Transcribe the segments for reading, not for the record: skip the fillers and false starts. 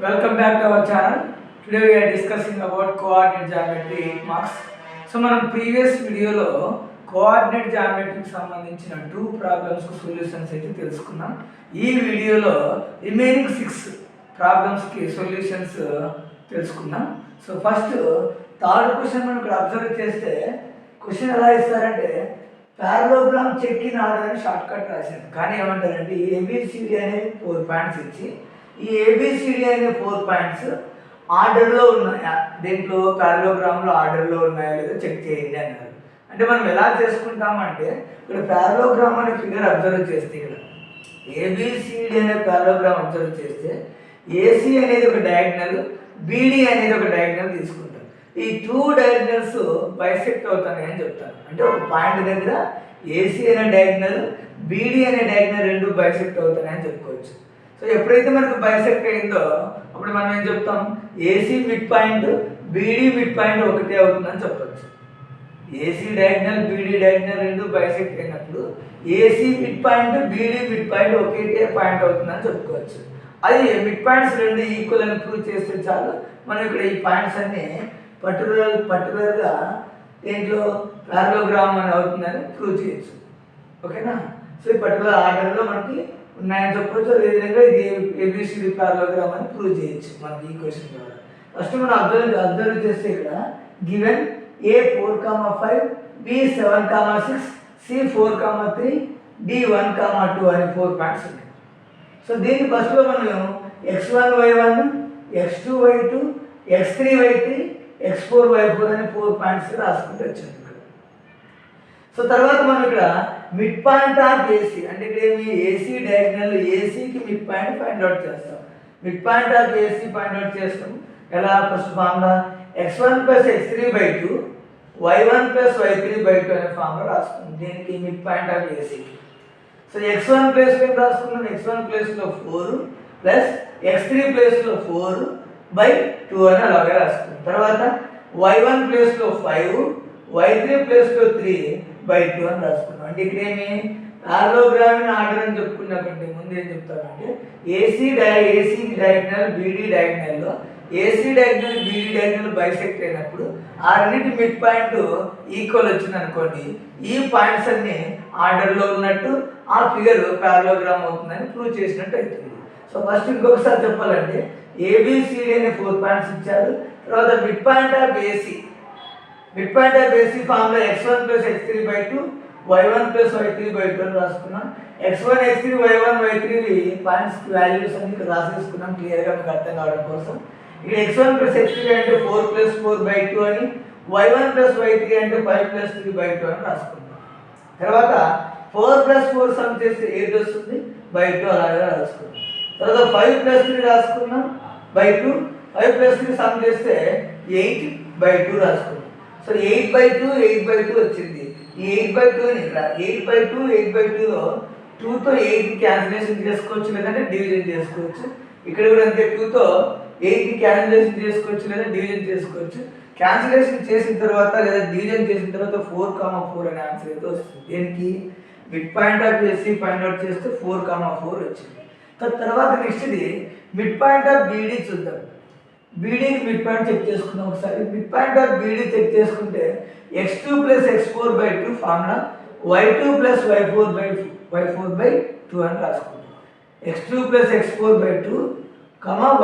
Welcome back to our channel. Today we are discussing about coordinate geometry 8 marks. So మనం previous వీడియోలో coordinate జామెట్రీకి సంబంధించిన 2 problems కు solutions అయితే తెలుసుకున్నాం. ఈ వీడియోలో రిమైనింగ్ 6 ప్రాబ్లమ్స్ కి సొల్యూషన్స్ తెలుసుకున్నాం. సో ఫస్ట్ థర్డ్ క్వశ్చన్ మనం ఇక్కడ అబ్జర్వ్ చేస్తే క్వశ్చన్ ఎలా ఇస్తారంటే పారలోగ్రామ్ చెక్ ఇన్ ఆర్డర్ అని షార్ట్ కట్ రాశాను. కానీ ఏమంటారంటే ఏబిసిడి అనే 4 పాయింట్స్ ఇచ్చి ఈ ఏబిసిడి అనే 4 పాయింట్స్ ఆర్డర్లో ఉన్నాయా, దీంట్లో పారలోగ్రామ్లో ఆర్డర్లో ఉన్నాయా లేదా చెక్ చేయండి అన్నారు. అంటే మనం ఎలా చేసుకుంటామంటే ఇక్కడ పారలోగ్రామ్ అనే ఫిగర్ అబ్జర్వ్ చేస్తే ఇక్కడ ఏబిసిడి అనే పారలోగ్రామ్ అబ్జర్వ్ చేస్తే ఏసీ అనేది ఒక డయాగ్నల్, బీడీ అనేది ఒక డయాగ్నల్ తీసుకుంటాం. ఈ 2 డయాగ్నల్స్ బైసెక్ట్ అవుతాయి అని చెప్తాను. అంటే ఒక పాయింట్ దగ్గర ఏసీ అనే డయాగ్నల్, బీడీ అనే డయాగ్నల్ రెండు బైసెక్ట్ అవుతాయి అని చెప్పుకోవచ్చు. సో ఎప్పుడైతే మనకు బైసెక్ట్ అయిందో అప్పుడు మనం ఏం చెప్తాం, AC mid point, BD mid point ఒకటే అవుతుందని చెప్పచ్చు. ఏసీ డయాగ్నల్, బీడీ డయాగ్నల్ రెండు బైసెక్ట్ అయినప్పుడు AC mid point, BD mid point ఒకే పాయింట్ అవుతుందని చెప్పుకోవచ్చు. అది మిడ్ పాయింట్స్ రెండు ఈక్వల్ అని ప్రూవ్ చేస్తే చాలు మనం ఇక్కడ ఈ పాయింట్స్ అన్ని పర్టికులర్గా దీంట్లో పారలోగ్రామ్ అని అవుతుందని ప్రూవ్ చేయొచ్చు. ఓకేనా? సో ఈ పర్టికులర్ ఆర్డర్లో మనకి ఉన్నాయని చెప్పవచ్చు. అదేవిధంగా ఇది ఏబిసిడి పారలోగ్రామ్ అని ప్రూవ్ చేయొచ్చు మనకి ఈ క్వశ్చన్ ద్వారా. ఫస్ట్ మనం అబ్జర్వ్ చేస్తే ఇక్కడ given A 4,5, B 7,6, C 4,3, D 1,2 అని 4 పాయింట్స్ ఉన్నాయి. సో దీని ఫస్ట్లో మనం x1 y1, x2 y2, x3 y3, x4 y4 అని 4 పాయింట్స్ రాసుకుంటూ వచ్చాం ఇక్కడ. సో తర్వాత మనం ఇక్కడ మిడ్ పాయింట్ ఆఫ్ ఏసీ అంటే ఇక్కడ ఏమి ఏసీ డయాగ్నల్ ఏసీకి మిడ్ పాయింట్ ఫైండ్ అవుట్ చేస్తాం. Mid point of AC find out చేస్తాం ఎలా? First formula x1 + x3/2 y1 + y3/2 అనే ఫార్ములా రాసుకుంటాం దీనికి మిడ్ పాయింట్ ఆఫ్ ఏసీకి. సో x1 ప్లేస్లో రాసుకున్నాం, x1 ప్లేస్లో 4 ప్లస్ x3 ప్లేస్లో 4/2 అని అలాగే రాసుకున్నాం. తర్వాత y1 ప్లేస్లో 5, y3 ప్లేస్లో 3/2 అని రాసుకున్నాం. అంటే ఇక్కడ ఏమి పారలోగ్రామ్ ఆర్డర్ అని చెప్పుకున్నాకంటే ముందు ఏం చెప్తామంటే ఏసీ డయాగ్నల్, బీడీ డయాగ్నల్లో AC diagonal, beedi diagonal bisect అయినప్పుడు ఆ రెండింటి మిడ్ పాయింట్ ఈక్వల్ వచ్చింది అనుకోండి, ఈ పాయింట్స్ అన్ని ఆర్డర్లో ఉన్నట్టు ఆ ఫిగర్ పారలోగ్రామ్ అవుతుందని ప్రూవ్ చేసినట్టు అవుతుంది. సో ఫస్ట్ ఇంకొకసారి చెప్పాలంటే ఏబిసిడి అనే 4 పాయింట్స్ ఇచ్చారు. తర్వాత mid point of AC, mid point of AC formula x1 + x3/2 y1 + y3/2 అని రాసుకున్నాం. x1, x3, y1, y3 points values అన్ని ఇక్కడ రాసేసుకున్నాం క్లియర్గా మీకు అర్థం కావడం కోసం. ఇక్కడ x1 + x3 అంటే 4 + 4/2 అని, y1 + y3 అంటే 5 + 3/2 అని రాసుకున్నాం. తర్వాత 4 + 4 సమ్ చేస్తే 8 వస్తుంది, /2 అలాగే రాసుకున్నాం. తర్వాత 5 + 3 రాసుకున్నాం /2, 5 + 3 సమ్ చేస్తే 8/2 రాసుకున్నాం. సో 8/2 8/2 వచ్చింది. ఈ 8/2ని ఇక్కడ 8/2లో 2తో 8ని క్యాన్సిలేషన్ చేసుకోవచ్చు లేదంటే డివిజన్ చేసుకోవచ్చు. ఇక్కడ కూడా అంతే 2తో 8ని క్యాన్సిలేషన్ చేసుకోవచ్చు లేదా డివిజన్ చేసుకోవచ్చు. క్యాన్సిలేషన్ చేసిన తర్వాత లేదా డివిజన్ చేసిన తర్వాత 4,4 అనే ఆన్సర్ అయితే వస్తుంది. దీనికి mid point of AC find out చేస్తే 4,4 వచ్చింది. తర్వాత నెక్స్ట్ది మిడ్ పాయింట్ ఆఫ్ బీడీ చూద్దాం. బీడీకి మిడ్ పాయింట్ చెక్ చేసుకుందాం ఒకసారి. Mid point of BD check చేసుకుంటే x2 + x4/2 formula y2 + y4/2 అని రాసుకుంటాం. x2 + x4/2,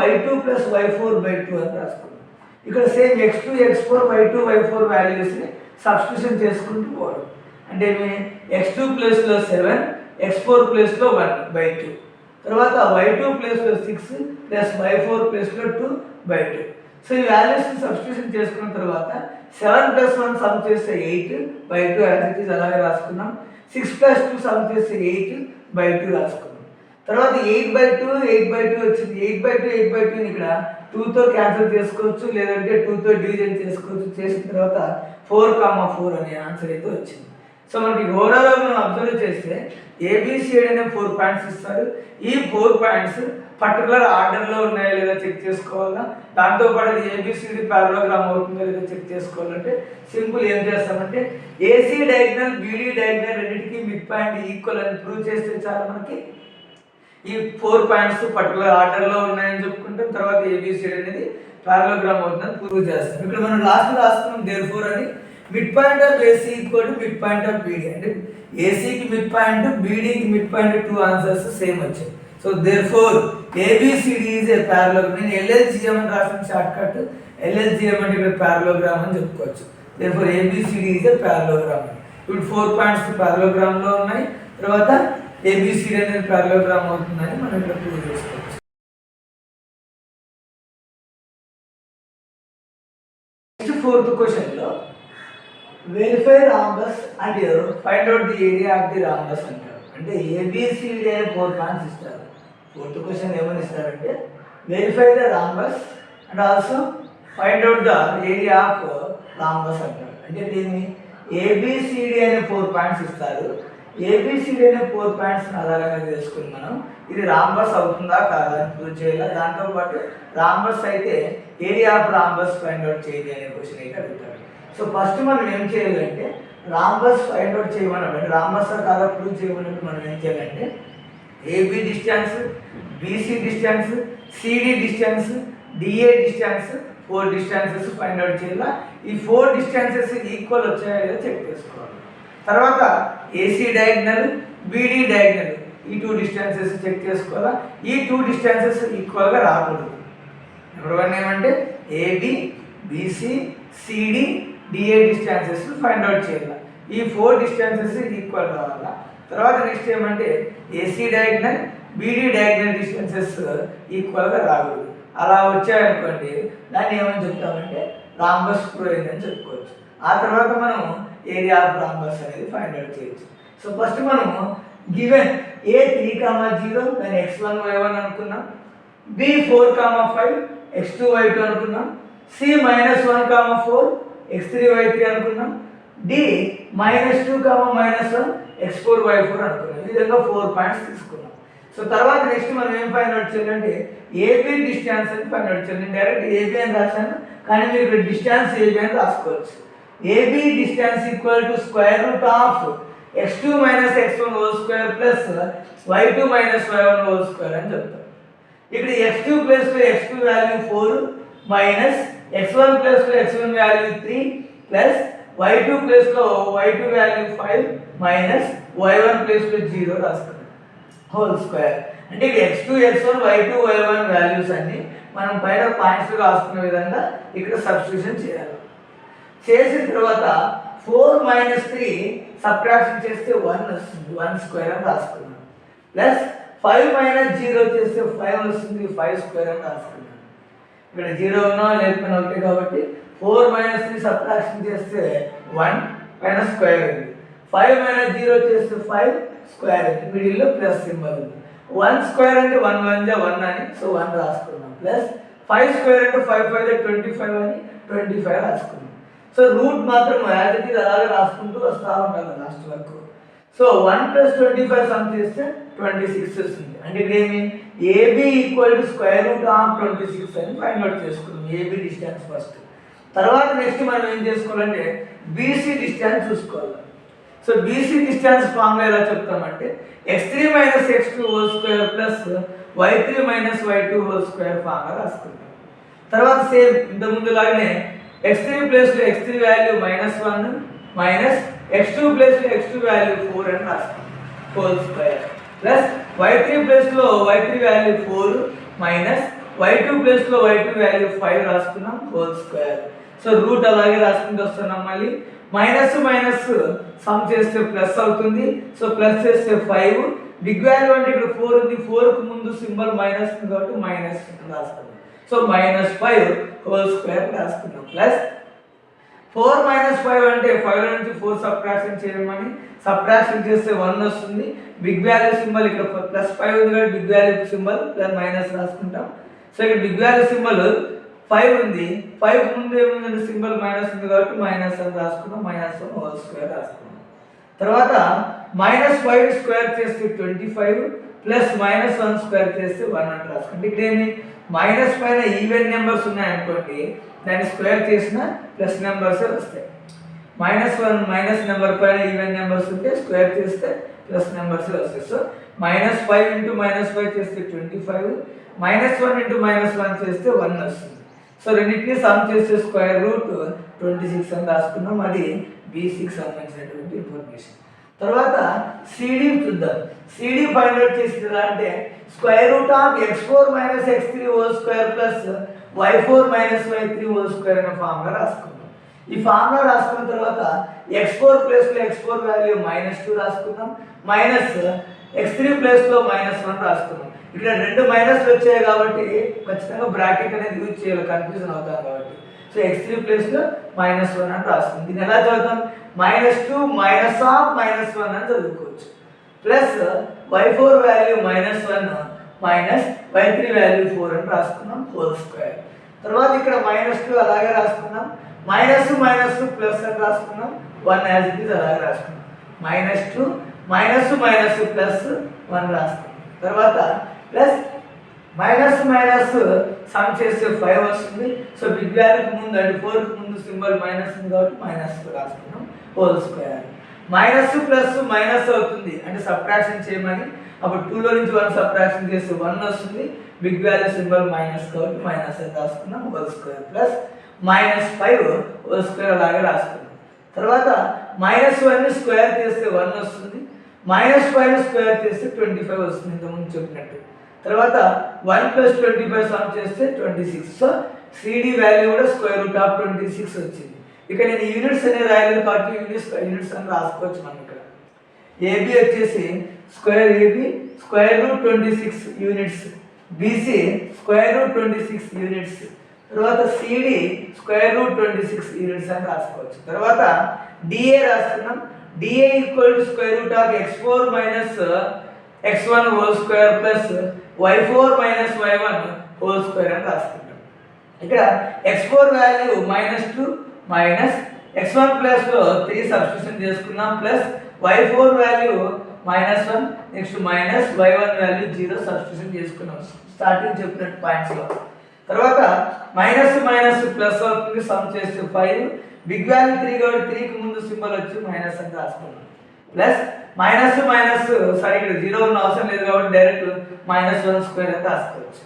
y2 + y4/2 అని రాసుకుంటాం. ఇక్కడ same x2, x4, y2, y4 వాల్యూస్ని సబ్స్టిట్యూషన్ చేసుకుంటూ పోవడం. అంటే x2 ప్లేస్లో 7, x4 ప్లేస్లో 1/2, తర్వాత y2 ప్లేస్లో 6 ప్లస్ y4 ప్లేస్లో 2/2. సో ఈ వాల్యూస్ని సబ్స్టిట్యూషన్ చేసుకున్న తర్వాత 7 + 1 సమ్ చేస్తే 8/2 యాజ్ ఇట్ ఈజ్ అలాగే రాసుకున్నాం. 6 + 2 సమ్ చేస్తే 8/2 రాసుకున్నాం. తర్వాత 8/2 వచ్చింది. 8/2 ఇక్కడ 2తో క్యాన్సిల్ చేసుకోవచ్చు లేదంటే 2తో డివిజన్ చేసుకోవచ్చు. చేసిన తర్వాత 4,4 అనే ఆన్సర్ అయితే వచ్చింది. సో మనకి ఓవరాల్గా మనం అబ్జర్వ్ చేస్తే ఏబిసిడి అనే 4 పాయింట్స్ ఇస్తారు. ఈ 4 పాయింట్స్ పర్టికులర్ ఆర్డర్లో ఉన్నాయా లేదా చెక్ చేసుకోవాలా, దాంతోపాటు ఏబిసిడి పారలోగ్రామ్ అవుతుందా లేదా చెక్ చేసుకోవాలంటే సింపుల్ ఏం చేస్తామంటే ఏసీ డయాగ్నల్, బీడీ డయాగ్నల్ రెండింటికి మిడ్ పాయింట్ ఈక్వల్ అని ప్రూవ్ చేస్తే చాలు మనకి ఈ 4 పాయింట్స్ పర్టికులర్ ఆర్డర్లో ఉన్నాయని చెప్పుకుంటాం. తర్వాత ఏబిసిడి అనేది పారలోగ్రామ్ అవుతుందని ప్రూవ్ చేస్తాం. ఇక్కడ మనం లాస్ట్ రాస్తున్నాం దేర్ఫోర్ అని mid point of AC equal to mid point of BD. అంటే ఏసీకి మిడ్ పాయింట్, బీడీకి మిడ్ పాయింట్, 2 ఆన్సర్స్ సేమ్ వచ్చాయి. So therefore ABCD is a parallelogram. నేను ఎల్ఎల్జిఎం అని రాసిన షార్ట్ కట్, ఎల్ఎల్జిఎం అంటే ఇక్కడ పారలోగ్రామ్ అని చెప్పుకోవచ్చు. Therefore ABCD is a parallelogram. ఇప్పుడు 4 పాయింట్స్ పారలోగ్రామ్లో ఉన్నాయి. తర్వాత ఏబిసిడి అనేది పారలోగ్రామ్ అవుతుందని మనం ఇక్కడ ప్రూవ్ చేసుకోవచ్చు. నెక్స్ట్ 4th క్వశ్చన్లో verify rhombus and find out the area of the rhombus అంటారు. అంటే ఏబిసిడి అనే 4 పాయింట్స్ ఇస్తారు. 4th క్వశ్చన్ ఏమని ఇస్తారంటే verify the rhombus and also find out the area of rhombus అంటారు. అంటే దీన్ని ఏబిసిడి అనే 4 పాయింట్స్ ఇస్తారు. ఏబిసిడి అనే 4 పాయింట్స్ ఆధారంగా చేసుకుని మనం ఇది రాంబస్ అవుతుందా కాదా అని ప్రూవ్ చేయాలి. దాంతోపాటు రాంబస్ అయితే area of rhombus find out చేయాలి అనే క్వశ్చన్ అయితే అడుగుతారు. సో ఫస్ట్ మనం ఏం చేయాలంటే రాంబస్ ఫైండ్ అవుట్ చేయమన్నాడు. అంటే రాంబస్ కాదా ప్రూవ్ చేయమన్నట్టు మనం ఏం చేయాలంటే AB distance, BC distance, CD distance, DA distance, 4 distances find out చేయాలి. ఈ 4 డిస్టెన్సెస్ ఈక్వల్ వచ్చాయో లేదో చెక్ చేసుకోవాలి. తర్వాత ఏసీ డయాగ్నల్, బీడీ డయాగ్నల్ ఈ 2 డిస్టెన్సెస్ చెక్ చేసుకోవాలా. ఈ 2 డిస్టెన్సెస్ ఈక్వల్గా రాకూడదు. నెంబర్ 1 ఏమంటే A B, B C, C D, D A distances find out చేయాలి. ఈ 4 డిస్టెన్సెస్ ఈక్వల్ రావాలా. తర్వాత నెక్స్ట్ ఏమంటే A C diagonal, beedi diagonal distances ఈక్వల్గా రాకూడదు. అలా వచ్చాయనుకోండి దాన్ని ఏమని చెప్తామంటే రాంబస్ ప్రూవ్ అయిందని చెప్పుకోవచ్చు. ఆ తర్వాత మనం ఏరియా ఆఫ్ రాంబస్ అనేది ఫైండ్ అవుట్ చేయొచ్చు. సో ఫస్ట్ మనము గివెన్ ఏ 3,0 దాన్ని x1 y1 అనుకున్నాం, b 4,5 x2 y2 అనుకున్నాం, c -1, 4 x3 y3 అనుకున్నాం, d -2, -1 x4 y4 అనుకున్నాం. ఈ విధంగా 4 పాయింట్స్ తీసుకున్నాం. సో తర్వాత నెక్స్ట్ మనం ఏం ఫైండ్ అవుట్ చేయాలంటే ఏబి డిస్టెన్స్ అని ఫైండ్ అవుట్ చేయాలి. నేను డైరెక్ట్ ఏబి అని రాశాను, కానీ మీరు ఇక్కడ డిస్టెన్స్ ఏబి అని రాసుకోవచ్చు. A B distance equal to square root of x2 - x1 whole square plus y2 - y1 whole square అని చెప్తారు. ఇక్కడ x2 ప్లస్లో x2 వాల్యూ 4 మైనస్ x1 ప్లస్లో x1 వాల్యూ 3 ప్లస్ y2 ప్లస్లో y2 వాల్యూ 5 మైనస్ y1 ప్లస్లో 0 రాస్తాం హోల్ స్క్వేర్. అంటే ఇక్కడ x2, x1, y2, y1 values అన్ని మనం పైన పాయింట్స్ రాసుకునే విధంగా ఇక్కడ సబ్స్టిట్యూషన్ చేయాలి. చేసిన తర్వాత 4 - 3 సబ్ట్రాక్షన్ చేస్తే 1 వస్తుంది, 1 స్క్వేర్ అని రాసుకున్నాం. ప్లస్ 5 - 0 చేస్తే 5 వస్తుంది, 5 స్క్వేర్ అని రాసుకున్నాం. ఇక్కడ 0 ఉన్నా లేకపోయినా ఒకటి కాబట్టి 4 - 3 సబ్ట్రాక్షన్ చేస్తే 1 పైన స్క్వేర్ ఉంది. 5 - 0 చేస్తే 5 స్క్వేర్ ఉంది. మిడిల్లో ప్లస్ సింబల్ ఉంది. 1 స్క్వేర్ అంటే 1 × 1 = 1 అని, సో 1 రాసుకున్నాం. ప్లస్ 5 స్క్వేర్ అంటే 5 × 5 = 25 అని 25 రాసుకున్నాం. సో రూట్ మాత్రం యాజ్ ఇట్ ఈజ్ అలాగే రాసుకుంటూ వస్తూ ఉండాలి లాస్ట్ వరకు. సో 1 + 25 సమ్ చేస్తే 26 వస్తుంది. అంటే ఇక్కడ ఏమి A B equal to square root of 26 అని ఫైండ్ అవుట్ చేసుకున్నాం. A B distance first. తర్వాత నెక్స్ట్ మనం ఏం చేసుకోవాలంటే బీసీ డిస్టెన్స్ చూసుకోవాలి. సో బీసీ డిస్టెన్స్ ఫార్ములా ఎలా చెప్తామంటే x3 - x2 whole square plus y3 - y2 whole square formula రాసుకుంటాం. తర్వాత సేమ్ ఇంతకుముందు లాగానే x3 ప్లస్లో x3 వాల్యూ -1 మైనస్ x2 ప్లస్లో x2 వాల్యూ 4 అని రాస్తాం హోల్ స్క్వేర్ ప్లస్ y3 ప్లస్లో y3 వాల్యూ 4 మైనస్ y2 ప్లస్లో y2 వాల్యూ 5 రాసుకున్నాం హోల్ స్క్వేర్. సో రూట్ అలాగే రాసుకుంటూ వస్తున్నాం. మళ్ళీ మైనస్ మైనస్ సమ్ చేస్తే ప్లస్ అవుతుంది. సో ప్లస్ చేస్తే 5. బిగ్ వాల్యూ అంటే ఇక్కడ 4 ఉంది, 4కు ముందు సింబల్ మైనస్ ఉంది కాబట్టి మైనస్ రాస్తాం. సో -5 హోల్ స్క్వేర్ రాసుకున్నాం. ప్లస్ 4 - 5 అంటే 5 నుంచి 4 సబ్ట్రాక్షన్ చేయమని, సబ్ట్రాక్షన్ చేస్తే 1 వస్తుంది. బిగ్ వాల్యూ సింబల్ ఇక్కడ +5 ఉంది కాబట్టి big value symbol plus minus రాసుకుంటాం. సో ఇక్కడ బిగ్ వాల్యూ సింబల్ 5 ఉంది, 5 ముందు ఏముందంటే సింబల్ మైనస్ ఉంది కాబట్టి మైనస్ అని రాసుకున్నాం. -1 హోల్ స్క్వేర్ రాసుకున్నాం. తర్వాత -5 స్క్వేర్ చేస్తే 25 ప్లస్ -1 స్క్వేర్ చేస్తే 1 అని రాసుకుంటే ఇక్కడ ఏమి మైనస్ పైన ఈవెన్ నెంబర్స్ ఉన్నాయనుకోండి దాన్ని స్క్వేర్ చేసిన ప్లస్ నెంబర్స్ వస్తాయి. -1 మైనస్ నెంబర్ పైన ఈవెన్ నెంబర్స్ ఉంటే స్క్వేర్ చేస్తే ప్లస్ నెంబర్స్ వస్తాయి. సో -5 ఇంటూ -5 చేస్తే 25, -1 ఇంటూ -1 చేస్తే 1 వస్తుంది. సో రెండింటిని సమ్ చేస్తే √26 అని రాసుకున్నాం. అది బీసీకి సంబంధించినటువంటి ఇన్ఫర్మేషన్. తర్వాత సిడి చూద్దాం. సిడి ఫైండ్ అవుట్ చేసింది ఎలా అంటే x4 - x3 whole square plus y4 - y3 whole square అనే ఫార్ములా రాసుకున్నాం. ఈ ఫార్ములా రాసుకున్న తర్వాత x4 ప్లేస్లో x4 వాల్యూ -2 రాసుకున్నాం, మైనస్ x3 ప్లేస్లో -1 రాసుకున్నాం. ఇక్కడ రెండు మైనస్లు వచ్చాయి కాబట్టి ఖచ్చితంగా బ్రాకెట్ అనేది యూజ్ చేయాలి, కన్ఫ్యూజన్ అవుతాం కాబట్టి. సో x3 ప్లేస్లో -1 అని రాసుకుంది. దీన్ని ఎలా చదువుతాం? -2 మైనస్ ఆఫ్ -1 అని చదువుకోవచ్చు. Plus y4 value -1 minus y3 value 4 అని రాసుకున్నాం హోల్ స్క్వేర్. తర్వాత ఇక్కడ -2 అలాగే రాసుకున్నాం, మైనస్ మైనస్ ప్లస్ అని రాసుకున్నాం, 1 యాజ్ ఇట్ ఈజ్ అలాగే రాసుకున్నాం. -2 మైనస్ మైనస్ ప్లస్ 1 రాసుకున్నాం. తర్వాత ప్లస్ మైనస్ మైనస్ సమ్ చేస్తే 5 వస్తుంది. సో బిగ్ వాల్యూకి ముందు అంటే 4కి ముందు సింబల్ మైనస్ ఉంది కాబట్టి -2 రాసుకున్నాం whole square. Minus plus minus అవుతుంది అంటే సబ్ట్రాక్షన్ చేయమని, అప్పుడు 2లో నుంచి 1 సబ్ట్రాక్షన్ చేస్తే 1 వస్తుంది. బిగ్ వాల్యూ సింబల్ మైనస్ కాబట్టి మైనస్ అని రాసుకున్నాం whole square. Plus -5 whole square అలాగే రాసుకున్నాం. తర్వాత -1 స్క్వేర్ చేస్తే 1 వస్తుంది, -5 స్క్వేర్ చేస్తే 25 వస్తుంది ఇంతకుముందు చెప్పినట్టు. తర్వాత 1 + 25 సమ్ చేస్తే 26. సో సిడి వాల్యూ కూడా √26 వచ్చింది. ఇక నేను యూనిట్స్ అనేది రాయలేదు కాబట్టి యూనిట్స్ అని రాసుకోవచ్చు మనం. ఇక్కడ ఏబి వచ్చేసి √26 యూనిట్స్, బీసీ √26 యూనిట్స్, తర్వాత సిడి √26 యూనిట్స్ అని రాసుకోవచ్చు. తర్వాత డిఏ రాసుకున్నాం. D A = x4 - x1 whole square plus y4 - y1 whole square అని రాసుకుంటాం. ఇక్కడ x4 వాల్యూ -2 మైనస్ x1 ప్లస్లో 3 సబ్స్టిట్యూషన్ చేసుకున్నాం, plus y4 value -1 next minus y1 value 0 substitution చేసుకున్నాం స్టార్టింగ్ చెప్పినట్టు పాయింట్స్లో. తర్వాత మైనస్ మైనస్ ప్లస్ అవుతుంది, సమ్ చేస్తే 5, బిగ్ వాల్యూ 3 కాబట్టి 3కి ముందు సింబల్ వచ్చి మైనస్ అని రాసుకున్నాం. ప్లస్ మైనస్ మైనస్ సరే ఇక్కడ 0 ఉన్న అవసరం లేదు కాబట్టి డైరెక్ట్ -1 స్క్వేర్ అని రాసుకోవచ్చు.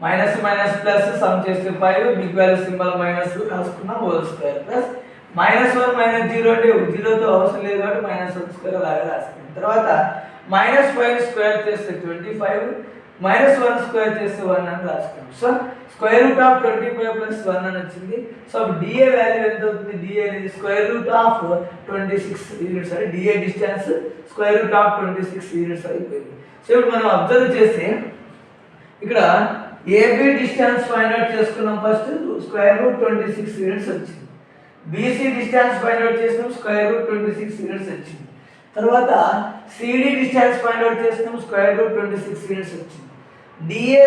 మైనస్ మైనస్ ప్లస్ సమ్ చేస్తే 5, బిగ్ వాల్యూ సింబల్ మైనస్ రాసుకున్నాం హోల్ స్క్వేర్. ప్లస్ -1 - 0 అంటే 0తో అవసరం లేదు కాబట్టి -1 స్క్వేర్ అలాగే రాసుకున్నాం. తర్వాత -5 స్క్వేర్ చేస్తే 25, -1 స్క్వేర్ చేస్తే 1 అని రాసుకున్నాం. సో √25 + 1 అని వచ్చింది. సో డిఏ వాల్యూ ఎంత అవుతుంది? డిఏ అనేది √26 యూనిట్స్ అంటే డిఏ డిస్టెన్స్ √26 యూనిట్స్ అయిపోయింది. సో ఇప్పుడు మనం అబ్జర్వ్ చేస్తే ఇక్కడ ఏబి డిస్టెన్స్ ఫైండ్ అవుట్ చేసుకున్నాం. ఫస్ట్ √26 యూనిట్స్ వచ్చింది. బీసీ డిస్టెన్స్ ఫైండ్ అవుట్ చేసినాం, √26 యూనిట్స్ వచ్చింది. తర్వాత సిడి డిస్టెన్స్ ఫైండ్ అవుట్ చేసినాం, √26 యూనిట్స్ వచ్చింది. డిఏ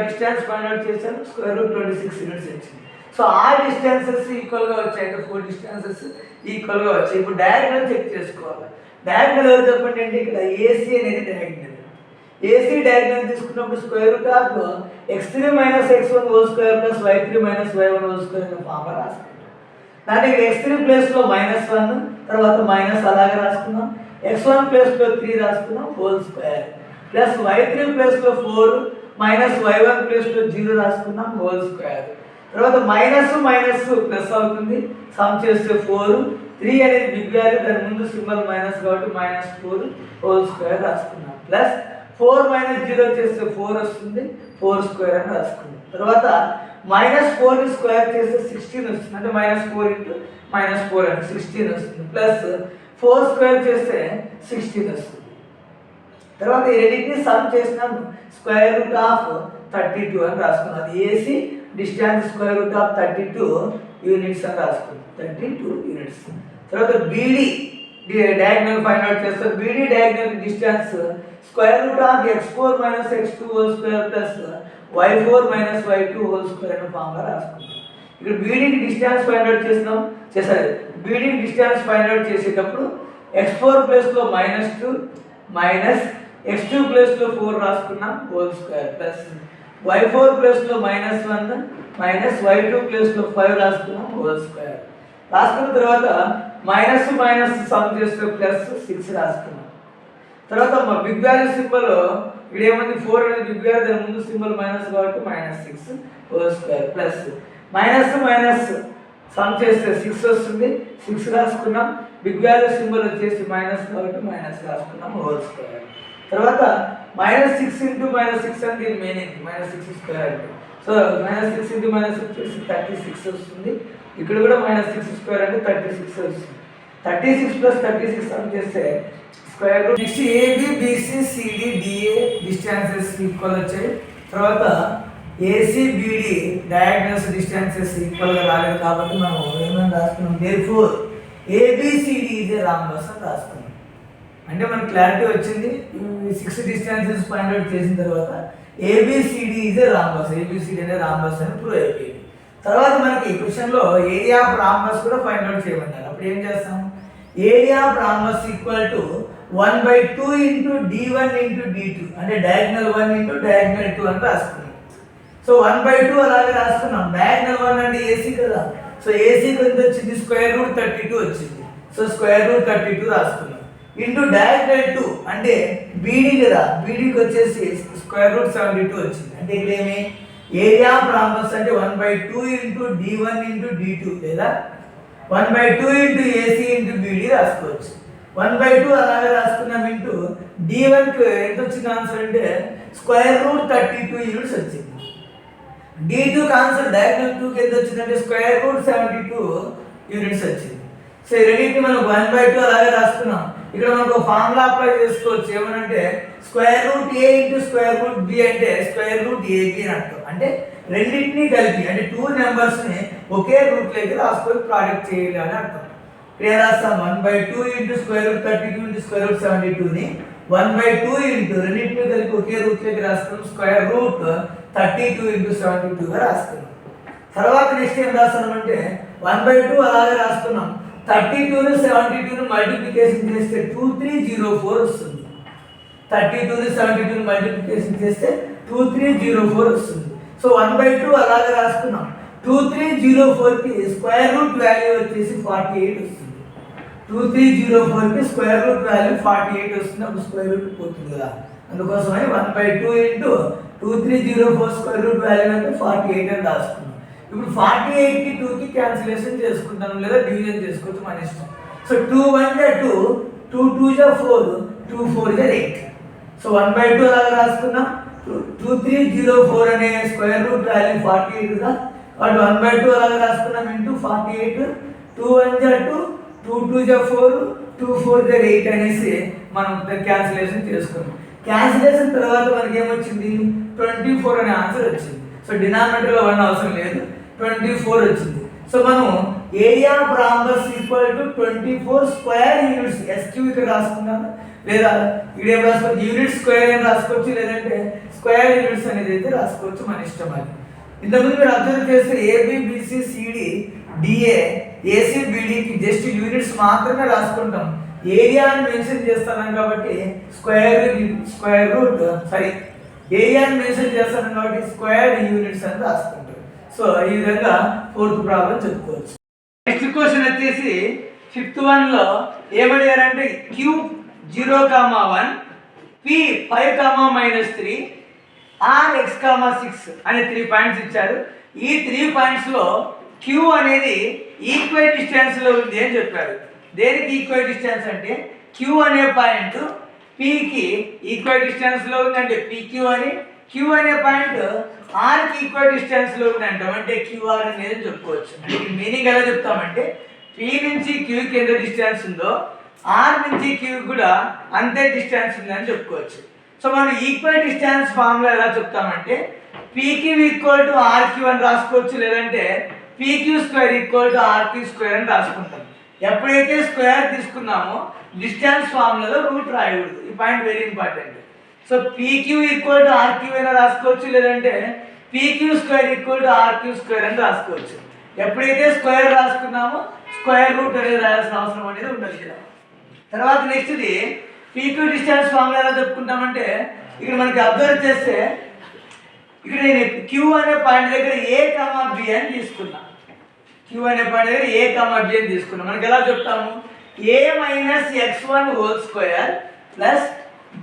డిస్టెన్స్ ఫైండ్ అవుట్ చేసాం, √26 యూనిట్స్ వచ్చింది. సో ఆ డిస్టెన్సెస్ ఈక్వల్గా వచ్చాయి అంటే 4 డిస్టెన్సెస్ ఈక్వల్గా వచ్చాయి. ఇప్పుడు డయాగ్నల్ చెక్ చేసుకోవాలి. డయాగ్నల్ ఎవరు చెప్పండి అంటే ఇక్కడ ఏసీ అనేది డయాగ్నల్. ఏసీ డయాగ్నల్ తీసుకున్నప్పుడు √x3 - x1 whole square plus y3 - y1 whole square అనే ఫార్ములా రాసుకుంటాం. దానికి x3 ప్లేస్లో -1 తర్వాత మైనస్ అలాగే రాసుకున్నాం, x1 ప్లేస్లో 3 రాసుకున్నాం హోల్ స్క్వేర్, ప్లస్ y3 ప్లేస్లో 4 మైనస్ y1 ప్లేస్లో 0 రాసుకున్నాం హోల్ స్క్వేర్. తర్వాత మైనస్ మైనస్ ప్లస్ అవుతుంది, సమ్ చేస్తే 4, 3 అనేది బిగ్ వాల్యూ దాని ముందు సింబల్ మైనస్ కాబట్టి -4 హోల్ స్క్వేర్ రాసుకున్నాం. ప్లస్ 4 - 0 చేస్తే 4 వస్తుంది, 4 స్క్వేర్ అని రాసుకున్నాం. తర్వాత -4 స్క్వేర్ చేస్తే 16 వస్తుంది అంటే -4 × -4 అంటే 16 వస్తుంది. ప్లస్ 4 స్క్వేర్ చేస్తే 16 వస్తుంది. తర్వాత ఈ రెండింటిని సమ్ చేసినాం √32 అని రాసుకున్నాం. అది ఏసీ డిస్టెన్స్ √32 యూనిట్స్ అని రాసుకున్నాం, 32 యూనిట్స్. తర్వాత బీడీ డయాగ్నల్ ఫైండ్ అవుట్ చేస్తాం. B D diagonal distance √x4 - x2 whole square plus y4 - y2 whole square అనే ఫార్ములా రాసుకుంటాం. ఇక్కడ బీడీకి డిస్టెన్స్ ఫైండ్ అవుట్ చేసారు. బీడీకి డిస్టెన్స్ ఫైండ్ అవుట్ చేసేటప్పుడు x4 ప్లేస్లో -2 మైనస్ x2 ప్లేస్లో 4 రాసుకున్నాం హోల్ స్క్వేర్, ప్లస్ y4 ప్లేస్లో -1 మైనస్ y2 ప్లేస్లో 5 రాసుకున్నాం హోల్ స్క్వేర్. రాసుకున్న తర్వాత మైనస్ మైనస్ సమ్ చేస్తే +6 రాసుకున్నాం. తర్వాత బిగ్ వాల్యూ సింబల్ ఇక్కడ ఏముంది 4 అనేది బిగ్ వాల్యూ, దాని ముందు సింబల్ మైనస్ కాబట్టి -6 whole square plus minus minus sum చేస్తే 6 వస్తుంది, 6 రాసుకున్నాం. బిగ్ వాల్యూ సింబల్ వచ్చేసి మైనస్ కాబట్టి మైనస్ రాసుకున్నాం హోల్ స్క్వేర్. తర్వాత -6 ఇంటూ -6 అంటే ఇది మీనింగ్ -6 స్క్వేర్ అంటే. సో -6 ఇంటూ -6 వచ్చేసి 36 వస్తుంది. ఇక్కడ కూడా -6 స్క్వేర్ అంటే 36 వస్తుంది. 36 ప్లస్ 36 సమ్ చేస్తే square root. Next A B BC CD D A distances equal వచ్చాయి. తర్వాత ఏసీ బిడి డయాగ్నల్స్ డిస్టెన్సెస్ ఈక్వల్గా రాలేదు కాబట్టి మనం ఏమైనా రాసుకున్నాం, therefore ABCD is a rhombus అని రాసుకున్నాం. అంటే మనకు క్లారిటీ వచ్చింది. 6 డిస్టెన్సెస్ ఫైండ్ అవుట్ చేసిన తర్వాత A B C D is a rhombus, A B C D అనే రాంబస్ అని ప్రూవ్ అయిపోయింది. తర్వాత మనకి క్వశ్చన్లో ఏరియా ఆఫ్ రాంబస్ కూడా ఫైండ్ అవుట్ చేయమన్నారు. అప్పుడు ఏం చేస్తాం, area of rhombus equal to 1/2 into d1 into d2 అంటే డయాగ్నల్ 1 ఇంటూ డయాగ్నల్ 2 అని రాసుకున్నాం. సో 1/2 అలాగే రాసుకున్నాం. డయాగ్నల్ 1 అంటే ఏసీ కదా, సో ఏసీ ఎంత వచ్చింది, √32 వచ్చింది. సో √32 రాసుకున్నాం. ఇంటూ డయాగ్నల్ 2 అంటే బీడీ కదా, బీడీకి వచ్చేసి √72 వచ్చింది. అంటే ఇక్కడ ఏమి ఏరియా ఆఫ్ రాంబస్ అంటే 1/2 ఇంటూ d1 ఇంటూ d2 లేదా 1/2 ఇంటూ ఏసీ ఇంటూ బీడీ రాసుకోవచ్చు. 1/2 అలాగే రాసుకున్నాం. ఇంటూ d1కి ఎంత వచ్చింది ఆన్సర్ అంటే √32 యూనిట్స్ వచ్చింది. d2 ఆన్సర్ డయాగ్నల్ 2కి ఎంత వచ్చిందంటే √72 యూనిట్స్ వచ్చింది. సో ఈ రెండింటిని మనం 1/2 అలాగే రాసుకున్నాం. ఇక్కడ మనకు ఫార్ములా అప్లై చేసుకోవచ్చు. ఏమనంటే √a ఇంటూ √b అంటే √ab అని అర్థం. అంటే రెండింటినీ కలిపి అంటే 2 నెంబర్స్ని ఒకే రూట్లోకి రాసుకొని ప్రోడక్ట్ చేయాలి అని అర్థం. ఇక్కడ రాస్తాం 1/2 ఇంటూ √32 ఇంటూ √72ని 1/2 ఇంటూ రెండింటినీ కలిపి ఒకే రూట్లోకి రాసుకుని √32 ఇంటూ 72గా రాసుకున్నాం. తర్వాత నెక్స్ట్ ఏం రాస్తున్నామంటే 1/2 అలాగే రాసుకున్నాం. 32ని 72ని మల్టిప్లికేషన్ చేస్తే 2304 వస్తుంది. 32ని 72ని మల్టిప్లికేషన్ చేస్తే 2304 వస్తుంది. సో 1/2 అలాగే రాసుకున్నాం. 2304కి స్క్వేర్ రూట్ వాల్యూ వచ్చేసి 48 వస్తుంది. 2304కి స్క్వేర్ రూట్ వాల్యూ 48 వస్తుంది. అప్పుడు స్క్వేర్ రూట్ పోతుంది కదా, అందుకోసమని 1/2 ఇంటూ 2304 స్క్వేర్ రూట్ వాల్యూ అంటే 48 అని రాసుకున్నాం. ఇప్పుడు 48కి 2కి క్యాన్సిలేషన్ చేసుకుంటాం లేదా డివిజన్ చేసుకోవచ్చు మన ఇష్టం. సో 2 1 2, 2 2 4, 2 4 8. సో 1/2 అలాగా రాసుకున్నాం. 2304 అనే స్క్వేర్ రూట్ వాల్యూ 48 గా, వాటి 1/2 అలాగా రాసుకున్నాం. ఇంటూ 48, 2 1 2, 2 2 4, 2 4 8 అనేసి మనం క్యాన్సిలేషన్ చేసుకున్నాం. క్యాన్సిలేషన్ తర్వాత మనకి ఏమొచ్చింది, 24 అనే ఆన్సర్ వచ్చింది. సో డినామినేటర్లో 1 అవసరం లేదు, 24 వచ్చింది. సో మనం area of rhombus equal to 24 square units SQ ఇక్కడ రాసుకున్నాను. లేదా ఇక్కడ ఏం రాసుకోవచ్చు, యూనిట్ స్క్వేర్ అని రాసుకోవచ్చు, లేదంటే స్క్వేర్ యూనిట్స్ అనేది అయితే రాసుకోవచ్చు, మన ఇష్టం అది. ఇంతకుముందు మీరు అబ్జర్వ్ చేస్తే AB BC CD DA AC బిడికి జస్ట్ యూనిట్స్ మాత్రమే రాసుకుంటాం. ఏరియాని మెన్షన్ చేస్తున్నాం కాబట్టి స్క్వేర్ రూట్ ఏరియాని మెన్షన్ చేస్తున్నాం కాబట్టి స్క్వేర్ యూనిట్స్ అని రాసుకుంటాం. సో ఈ విధంగా 4th ప్రాబ్లం చెప్పుకోవచ్చు. నెక్స్ట్ క్వశ్చన్ వచ్చేసి 5th వన్లో ఏమడిగారంటే Q0,1 P5,-3 RX,6 అనే 3 పాయింట్స్ ఇచ్చారు. ఈ 3 పాయింట్స్లో Q అనేది ఈక్వల్ డిస్టెన్స్లో ఉంది అని చెప్పారు. దేనికి ఈక్వల్ డిస్టెన్స్ అంటే Q అనే పాయింట్ Pకి ఈక్వల్ డిస్టెన్స్లో ఉందంటే PQ అని, Q అనే పాయింట్ Rకి ఈక్వల్ డిస్టెన్స్లో ఉందంటాం అంటే QR అనేది చెప్పుకోవచ్చు. అంటే మీనింగ్ ఎలా చెప్తామంటే P నుంచి Qకి ఎంత డిస్టెన్స్ ఉందో R నుంచి Q కూడా అంతే డిస్టెన్స్ ఉందని చెప్పుకోవచ్చు. సో మనం ఈక్వల్ డిస్టెన్స్ ఫార్ములా ఎలా చెప్తామంటే PQ = RQ అని రాసుకోవచ్చు, లేదంటే PQ² = RQ² అని రాసుకుంటాం. ఎప్పుడైతే స్క్వేర్ తీసుకున్నామో డిస్టెన్స్ ఫార్ములాలో రూట్ రాయకూడదు. ఈ point very important. So PQ = RQ అయినా రాసుకోవచ్చు, లేదంటే PQ² = RQ² అని రాసుకోవచ్చు. ఎప్పుడైతే స్క్వేర్ రాసుకున్నామో స్క్వేర్ రూట్ అనేది రాయాల్సిన అవసరం అనేది ఉండదు కదా. తర్వాత నెక్స్ట్ది PQ డిస్టెన్స్ ఫార్ములా ఎలా చెప్పుకుంటామంటే ఇక్కడ మనకి అబ్జర్వ్ చేస్తే ఇక్కడ నేను Q అనే పాయింట్ దగ్గర A, B అని తీసుకున్నా. Q అనే పాయింట్ దగ్గర A, B అని తీసుకున్నాం. మనకి ఎలా చెప్తాము, A - x1² +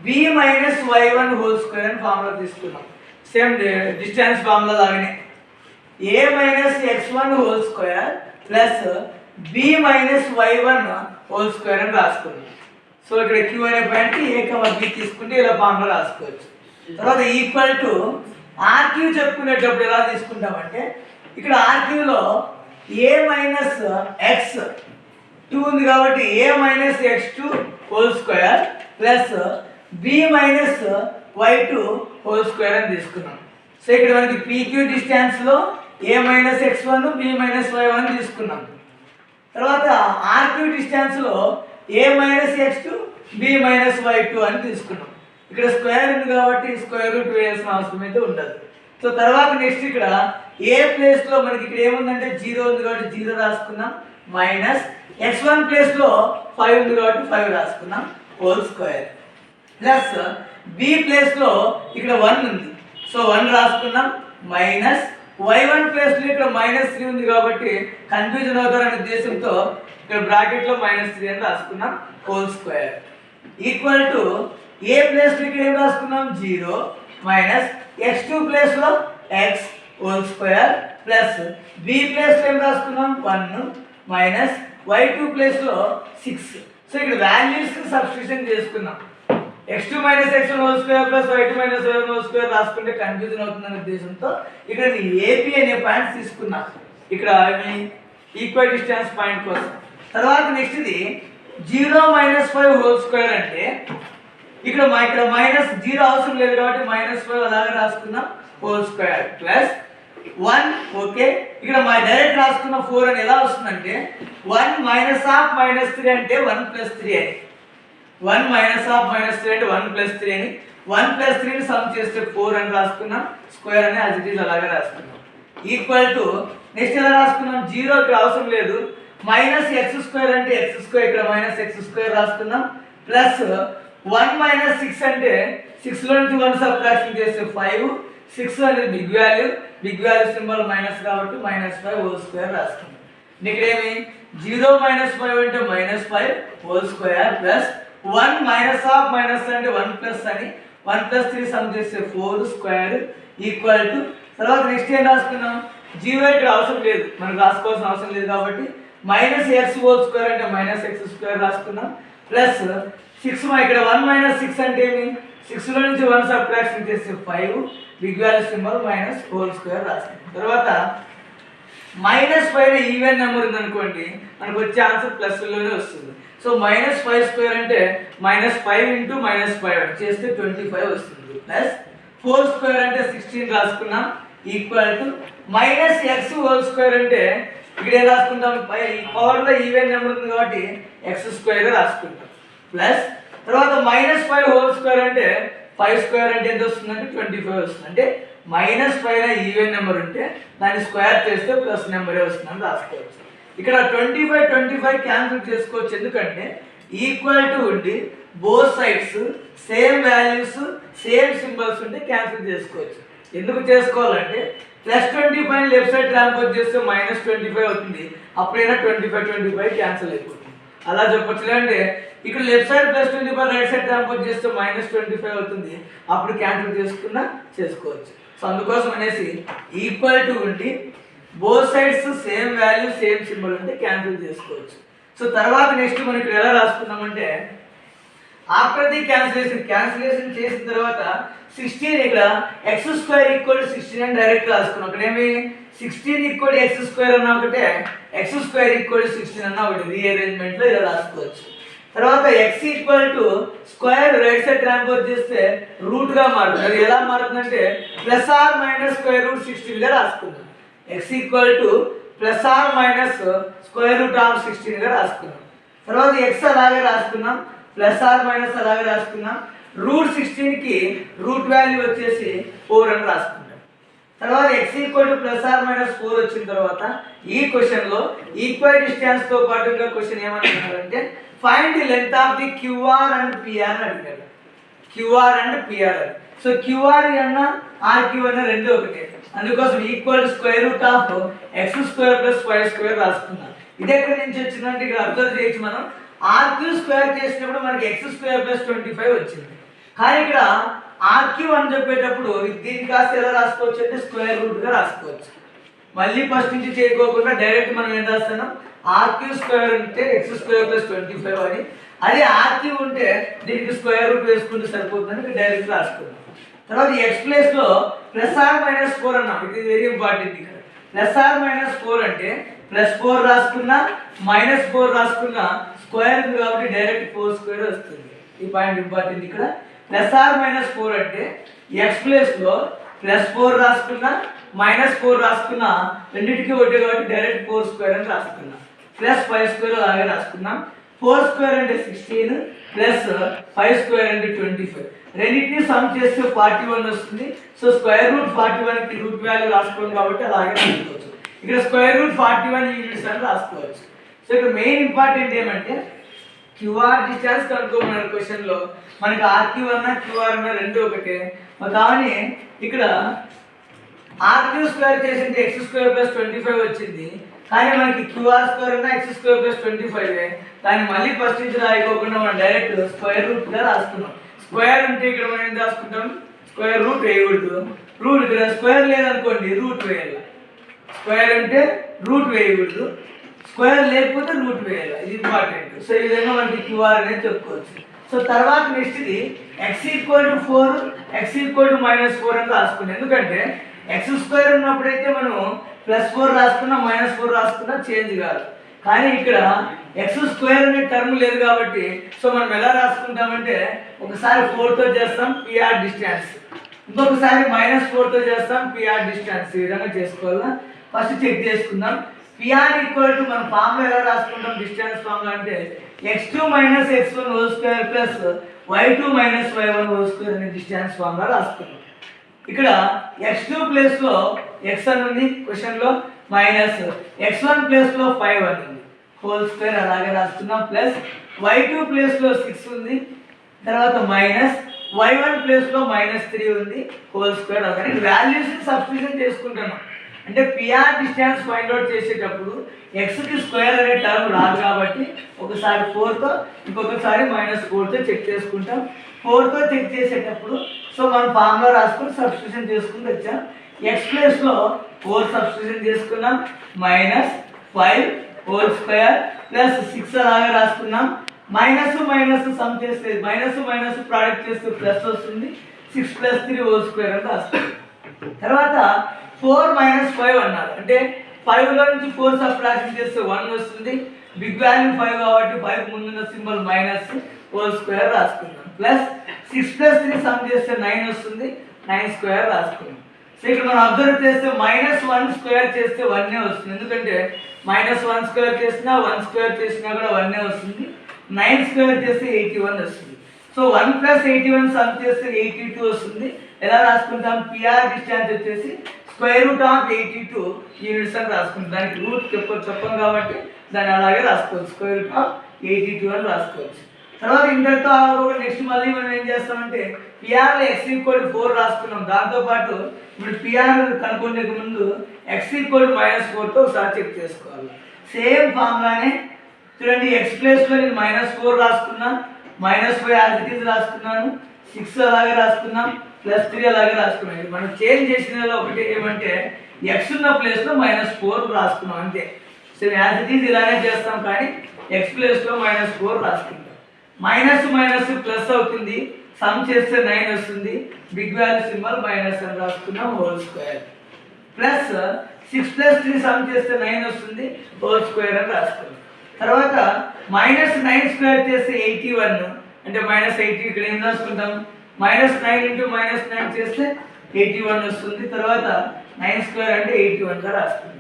B minus y1 whole square అని ఫార్ములా తీసుకున్నాం. సేమ్ డిస్టెన్స్ ఫార్ములా లాగానే A minus x1 whole square plus B minus y1 whole square అని రాసుకున్నాం. సో ఇక్కడ క్యూ అనే పాయింట్ ఏ కమా బి తీసుకుంటే ఇలా ఫార్ములా రాసుకోవచ్చు. తర్వాత ఈక్వల్ టు ఆర్క్యూ చెప్పుకునేటప్పుడు ఎలా తీసుకుంటామంటే ఇక్కడ ఆర్క్యూలో ఏ మైనస్ ఎక్స్ 2 ఉంది కాబట్టి A minus x2 whole square plus B minus y2 whole square అని తీసుకున్నాం. సో ఇక్కడ మనకి పీక్యూ డిస్టెన్స్లో ఏ minus x1 B minus y1 తీసుకున్నాం. తర్వాత ఆర్క్యూ డిస్టెన్స్లో ఏ minus x2 B minus y2 అని తీసుకున్నాం. ఇక్కడ స్క్వేర్ ఉంది కాబట్టి స్క్వేర్ రూట్ వేయాల్సిన అవసరం అయితే ఉండదు. సో తర్వాత నెక్స్ట్ ఇక్కడ ఏ ప్లేస్లో మనకి ఇక్కడ ఏముందంటే 0 ఉంది కాబట్టి 0 రాసుకున్నాం మైనస్ x1 ప్లేస్లో 5 ఉంది కాబట్టి 5 రాసుకున్నాం హోల్ స్క్వేర్ ప్లస్ బి ప్లేస్లో ఇక్కడ 1 ఉంది సో 1 రాసుకున్నాం మైనస్ y1 ప్లేస్లో ఇక్కడ -3 ఉంది కాబట్టి కన్ఫ్యూజన్ అవుతారనే ఉద్దేశంతో ఇక్కడ బ్రాకెట్లో -3 అని రాసుకున్నాం whole square equal to A ప్లేస్లో ఇక్కడ ఏం రాసుకున్నాం 0 మైనస్ x2 ప్లేస్లో x whole square plus B ప్లేస్లో ఏం రాసుకున్నాం 1 మైనస్ y2 ప్లేస్లో 6. సో ఇక్కడ వాల్యూస్కి సబ్స్టిట్యూషన్ చేసుకున్నాం. x2 minus x1 whole square plus y2 minus y1 whole square రాసుకుంటే కన్ఫ్యూజన్ అవుతుందనే ఉద్దేశంతో ఇక్కడ ఏపీ అనే పాయింట్ తీసుకున్నా ఇక్కడ ఈక్వల్ డిస్టెన్స్ పాయింట్ కోసం. తర్వాత నెక్స్ట్ ఇది 0 మైనస్ 5 హోల్ స్క్వేర్ అంటే ఇక్కడ మైనస్ 0 అవసరం లేదు కాబట్టి -5 అలాగే రాసుకున్నాం హోల్ స్క్వేర్ ప్లస్ 1 ఓకే ఇక్కడ డైరెక్ట్ రాసుకున్న 4 అని ఎలా వస్తుందంటే 1 మైనస్ ఆఫ్ -3 అంటే 1 ప్లస్ 3 అని 1 మైనస్ ఆఫ్ -3 అంటే 1 ప్లస్ 3 అని 1 ప్లస్ 3 ని సమ్ చేస్తే 4 అని రాసుకున్నాం స్క్వేర్ అని యాజ్ ఇట్ ఈజ్ అలాగే రాసుకున్నాం ఈక్వల్ టు నెక్స్ట్ ఎలా రాసుకున్నాం 0 ఇక్కడ అవసరం లేదు మైనస్ x స్క్వేర్ అంటే x స్క్వేర్ ఇక్కడ మైనస్ x స్క్వేర్ రాసుకున్నాం ప్లస్ 1 మైనస్ 6 అంటే 6 లో నుంచి 1 సబ్ట్రాక్షన్ చేస్తే 5 6 అనేది బిగ్ వాల్యూ సింబల్ మైనస్ కాబట్టి -5 హోల్ స్క్వేర్ రాసుకున్నాం. ఇక్కడ ఏమి 0 మైనస్ 5 అంటే -5 whole square plus 1 minus of minus అంటే 1 ప్లస్ అని 1 ప్లస్ 3 సమ్ చేస్తే 4 స్క్వేర్ ఈక్వల్ టు తర్వాత నెక్స్ట్ ఏం రాసుకున్నాం 0 ఇక్కడ అవసరం లేదు మనకు రాసుకోవాల్సిన అవసరం లేదు కాబట్టి -x హోల్ స్క్వేర్ అంటే -x స్క్వేర్ రాసుకున్నాం ప్లస్ 6 ఇక్కడ 1 మైనస్ 6 అంటే ఏమి 6 లో నుంచి 1 సబ్ట్రాక్షన్ చేస్తే 5 big value symbol minus whole square రాసుకున్నాం. తర్వాత మైనస్ పైన ఈవెన్ నెంబర్ ఉందనుకోండి మనకు వచ్చే ఆన్సర్ ప్లస్ లోనే వస్తుంది. సో -5 స్క్వేర్ అంటే -5 ఇంటూ -5 చేస్తే 25 వస్తుంది ప్లస్ 4 స్క్వేర్ అంటే 16 రాసుకున్నాం equal to -x whole square అంటే ఇక్కడ ఏం రాసుకుంటాం పవర్లో ఈవెన్ నెంబర్ ఉంది కాబట్టి x స్క్వేర్ రాసుకుంటాం ప్లస్ తర్వాత -5 హోల్ స్క్వేర్ అంటే 5 స్క్వేర్ అంటే ఎంత వస్తుందంటే 25 వస్తుంది అంటే మైనస్ పైన ఈవెన్ నెంబర్ ఉంటే దాన్ని స్క్వేర్ చేస్తే ప్లస్ నెంబరే వస్తుందని రాసుకోవచ్చు. ఇక్కడ 25 క్యాన్సిల్ చేసుకోవచ్చు ఎందుకంటే ఈక్వల్ టు ఉండి both sides same values same symbols ఉంటే క్యాన్సిల్ చేసుకోవచ్చు. ఎందుకు చేసుకోవాలంటే +25 లెఫ్ట్ సైడ్ ట్రాన్స్పోజ్ చేస్తే -25 అవుతుంది అప్పుడైనా 25 క్యాన్సిల్ అయిపోతుంది అలా చెప్పొచ్చు. అంటే ఇక్కడ left side +25 right side transpose చేస్తే -25 అవుతుంది అప్పుడు క్యాన్సిల్ చేసుకున్నా చేసుకోవచ్చు. సో అందుకోసం అనేసి ఈక్వల్ టు ఉండి both sides same value same symbol ఉంటే క్యాన్సిల్ చేసుకోవచ్చు. సో తర్వాత నెక్స్ట్ మనం ఇక్కడ ఎలా రాసుకున్నామంటే ఆఫ్టర్ ది క్యాన్సిలేషన్ చేసిన తర్వాత 16 ఇక్కడ x² = 16 అని డైరెక్ట్ రాసుకున్నాం. అక్కడ ఏమి 16 = x² అన్న ఒకటే x² = 16 అన్న ఒకటి రీఅరేంజ్మెంట్ లో ఇలా రాసుకోవచ్చు. తర్వాత x square right side transpose చేస్తే రూట్ గా మారుతుంది. అది ఎలా మారుతుందంటే +/-√16 గా రాసుకున్నాం. x +/-√16 గా రాసుకున్నాం. తర్వాత x అలాగే రాసుకున్నాం +/- అలాగే రాసుకున్నాం. √16 కి రూట్ వాల్యూ వచ్చేసి 4 అని రాసుకున్నాం. తర్వాత x +/-4 వచ్చిన తర్వాత ఈ క్వశ్చన్ లో ఈక్వల్ డిస్టెన్స్ తో పాటు ఇంకా క్వశ్చన్ ఏమంటున్నారంటే find the length of the QR and PR అని అడిగారు. QR and PR. So QR అన్న RQ అన్న రెండు ఒకటే అందుకోసం =√(x² + y² రాసుకున్నాం. ఇది ఎక్కడి నుంచి వచ్చిందంటే ఇక్కడ అబ్జర్వ్ చేయొచ్చు మనం RQ స్క్వేర్ చేసినప్పుడు మనకి x² + 25 వచ్చింది. కానీ ఇక్కడ ఆర్క్యూ అని చెప్పేటప్పుడు దీన్ని కాస్త ఎలా రాసుకోవచ్చు అంటే స్క్వేర్ రూట్గా రాసుకోవచ్చు. మళ్ళీ ఫస్ట్ నుంచి చేయకోకుండా డైరెక్ట్ మనం ఏం రాస్తున్నాం, ఆర్క్యూ స్క్వేర్ ఉంటే ఎక్స్ స్క్వేర్ ప్లస్ 25 అని, అదే ఆర్క్యూ ఉంటే దీనికి స్క్వేర్ రూట్ వేసుకుంటే సరిపోతుందని డైరెక్ట్ రాసుకున్నాం. తర్వాత ఎక్స్ ప్లేస్లో +r-4 అన్నాం. ఇది వెరీ ఇంపార్టెంట్. ఇక్కడ +r-4 అంటే +4 రాసుకున్నా -4 రాసుకున్నా స్క్వేర్ ఉంది కాబట్టి డైరెక్ట్ 4² వస్తుంది. ఈ పాయింట్ ఇంపార్టెంట్. ఇక్కడ +r-4 అంటే ఎక్స్ ప్లేస్లో +4 రాసుకున్నా -4 రాసుకున్నా రెండింటికి ఒకటే కాబట్టి డైరెక్ట్ 4² అని రాసుకున్నాం. +5² అలాగే రాసుకున్నాం. 4² అంటే 16 +5² అంటే 25. రెండింటిని సమ్ చేస్తే 41 వస్తుంది. సో √41కి రూట్ వాల్యూ రాసుకోండి కాబట్టి అలాగే రాసుకోవచ్చు. ఇక్కడ √41 యూనిట్స్ అని రాసుకోవచ్చు. సో ఇక్కడ మెయిన్ ఇంపార్టెంట్ ఏమంటే క్యూఆర్ డిస్టెన్స్ కనుక్కోమన్నారు క్వశ్చన్లో. మనకి ఆర్క్యూ అన్నా క్యూఆర్ అన్నా రెండు ఒకటే. కానీ ఇక్కడ ఆర్క్యూ స్క్వేర్ చేసింది x² + 25 వచ్చింది. కానీ మనకి QR² అన్నా x² + 25. దాన్ని మళ్ళీ ఫస్ట్ నుంచి రాయకోకుండా మనం డైరెక్ట్ స్క్వేర్ రూట్గా రాసుకున్నాం. స్క్వేర్ అంటే ఇక్కడ మనం ఏం రాసుకుంటాం, స్క్వేర్ రూట్ వేయకూడదు. రూట్ ఇక్కడ స్క్వేర్ లేదనుకోండి రూట్ వేయాలి. స్క్వేర్ అంటే రూట్ వేయకూడదు, స్క్వేర్ లేకపోతే రూట్ వేయాలి. ఇది ఇంపార్టెంట్. సో ఈ విధంగా మనకి క్యూఆర్ అనేది చెప్పుకోవచ్చు. సో తర్వాత నెక్స్ట్ ఇది x=4 x=-4 అని రాసుకున్నాం. ఎందుకంటే x² ఉన్నప్పుడైతే మనం +4 రాసుకున్నా -4 రాసుకున్నా చేంజ్ కాదు. కానీ ఇక్కడ x² అనే టర్మ్ లేదు కాబట్టి సో మనం ఎలా రాసుకుంటామంటే ఒకసారి 4తో చేస్తాం PR డిస్టెన్స్, ఇంకొకసారి -4తో చేస్తాం PR డిస్టెన్స్. ఈ విధంగా చేసుకోవాలా. ఫస్ట్ చెక్ చేసుకుందాం. PR మన ఫార్ములా ఎలా రాసుకుంటాం డిస్టెన్స్ ఫార్ములా అంటే x2 - x1² y2 - y1² అనే డిస్టెన్స్ ఫార్ములా రాసుకున్నాం. ఇక్కడ x2 ప్లేస్లో x అని ఉంది క్వశ్చన్లో, -x1 ప్లేస్లో 5 అని ఉంది (² అలాగే రాస్తున్నాం) y2 ప్లేస్లో 6 ఉంది, తర్వాత y1 ప్లేస్లో -3 ఉంది (² అలాగే వాల్యూస్ని సబ్స్టిట్యూషన్ చేసుకుంటున్నాం. అంటే PR డిస్టెన్స్ ఫైండ్ అవుట్ చేసేటప్పుడు xకి స్క్వేర్ అనే టర్మ్ రాదు కాబట్టి ఒకసారి 4తో ఇంకొకసారి -4తో చెక్ చేసుకుంటాం. 4తో చెక్ చేసేటప్పుడు సో మనం ఫార్ములా రాసుకుని సబ్స్టిట్యూషన్ చేసుకుని వచ్చాం. x ప్లేస్లో 4 సబ్స్టిట్యూషన్ చేసుకున్నాం, -5² + 6 అలాగే రాసుకున్నాం. మైనస్ సమ్ చేస్తే మైనస్ ప్రోడక్ట్ చేస్తే ప్లస్ వస్తుంది. 6 + 3² అని రాసుకున్నాం. తర్వాత 4 - 5 అన్నారు. అంటే 5లో నుంచి 4 సబ్ట్రాక్షన్ చేస్తే 1 వస్తుంది. బిగ్ వాల్యూ 5 కాబట్టి 5 ముందున్న సింబల్ -² రాసుకున్నాం. 6 + 3 సమ్ చేస్తే 9 వస్తుంది. 9² రాసుకున్నాం. సో ఇక్కడ మనం అబ్జర్వ్ చేస్తే -1² చేస్తే 1 వస్తుంది. ఎందుకంటే -1² చేసినా 1² చేసినా కూడా 1 వస్తుంది. 9² చేస్తే 81 వస్తుంది. సో 1 + 81 సమ్ చేస్తే 82 వస్తుంది. ఎలా రాసుకుంటాం, PR డిస్టెన్స్ వచ్చేసి √82 యూనిట్స్ అని రాసుకుంటాం. దానికి రూట్ చెప్పం కాబట్టి దాన్ని అలాగే రాసుకోవచ్చు, √82 అని రాసుకోవచ్చు. తర్వాత ఇంటర్తో నెక్స్ట్ మళ్ళీ మనం ఏం చేస్తామంటే పిఆర్లో x=4 రాసుకున్నాం. దాంతోపాటు ఇప్పుడు పిఆర్ కనుక్కునే ముందు x=-4తో ఒకసారి చెక్ చేసుకోవాలి. సేమ్ ఫార్ములానే చూడండి. x ప్లేస్లో నేను -4 రాసుకున్నాను, -5 యాజ్ ఇట్ ఈజ్ రాసుకున్నాను, 6 అలాగే రాసుకున్నాం, +3 అలాగే రాసుకున్నాం. మనం చేంజ్ చేసిన ఒకటి ఏమంటే x ఉన్న ప్లేస్లో -4 రాసుకున్నాం అంతే. సో యాజ్ ఇట్ ఈజ్ ఇలానే చేస్తాం కానీ x ప్లేస్లో -4 రాసుకుంటాం. మైనస్ ప్లస్ అవుతుంది, సమ్ చేస్తే 9 వస్తుంది. బిగ్ వాల్యూ సింబల్ మైనస్ అని రాసుకున్నాం (² +6 + 3 సమ్ చేస్తే 9 వస్తుంది (² అని రాసుకున్నాం. తర్వాత -9² చేస్తే 81 అంటే -80. ఇక్కడ ఏం రాసుకుంటాం, -9 × -9 చేస్తే 81 వస్తుంది. తర్వాత 9² అంటే 81గా రాసుకుంటాం.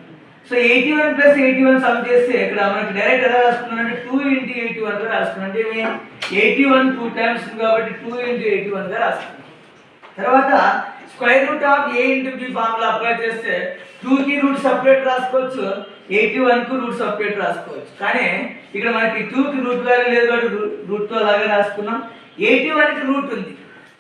సో 81 + 81 సమ్ చేస్తే ఇక్కడ మనకి డైరెక్ట్ ఎలా రాసుకున్నాం అంటే 2 × 81గా రాసుకున్నాం. అంటే 81 2 టైమ్స్ కాబట్టి 2 × 81గా రాసుకున్నాం. తర్వాత √A × B ఫార్ములా అప్లై చేస్తే 2కి రూట్ సపరేట్ రాసుకోవచ్చు, 81కు రూట్ సపరేట్ రాసుకోవచ్చు. కానీ ఇక్కడ మనకి 2కి రూట్ వాల్యూ లేదు కాబట్టి రూట్తో అలాగే రాసుకున్నాం. 81కి రూట్ ఉంది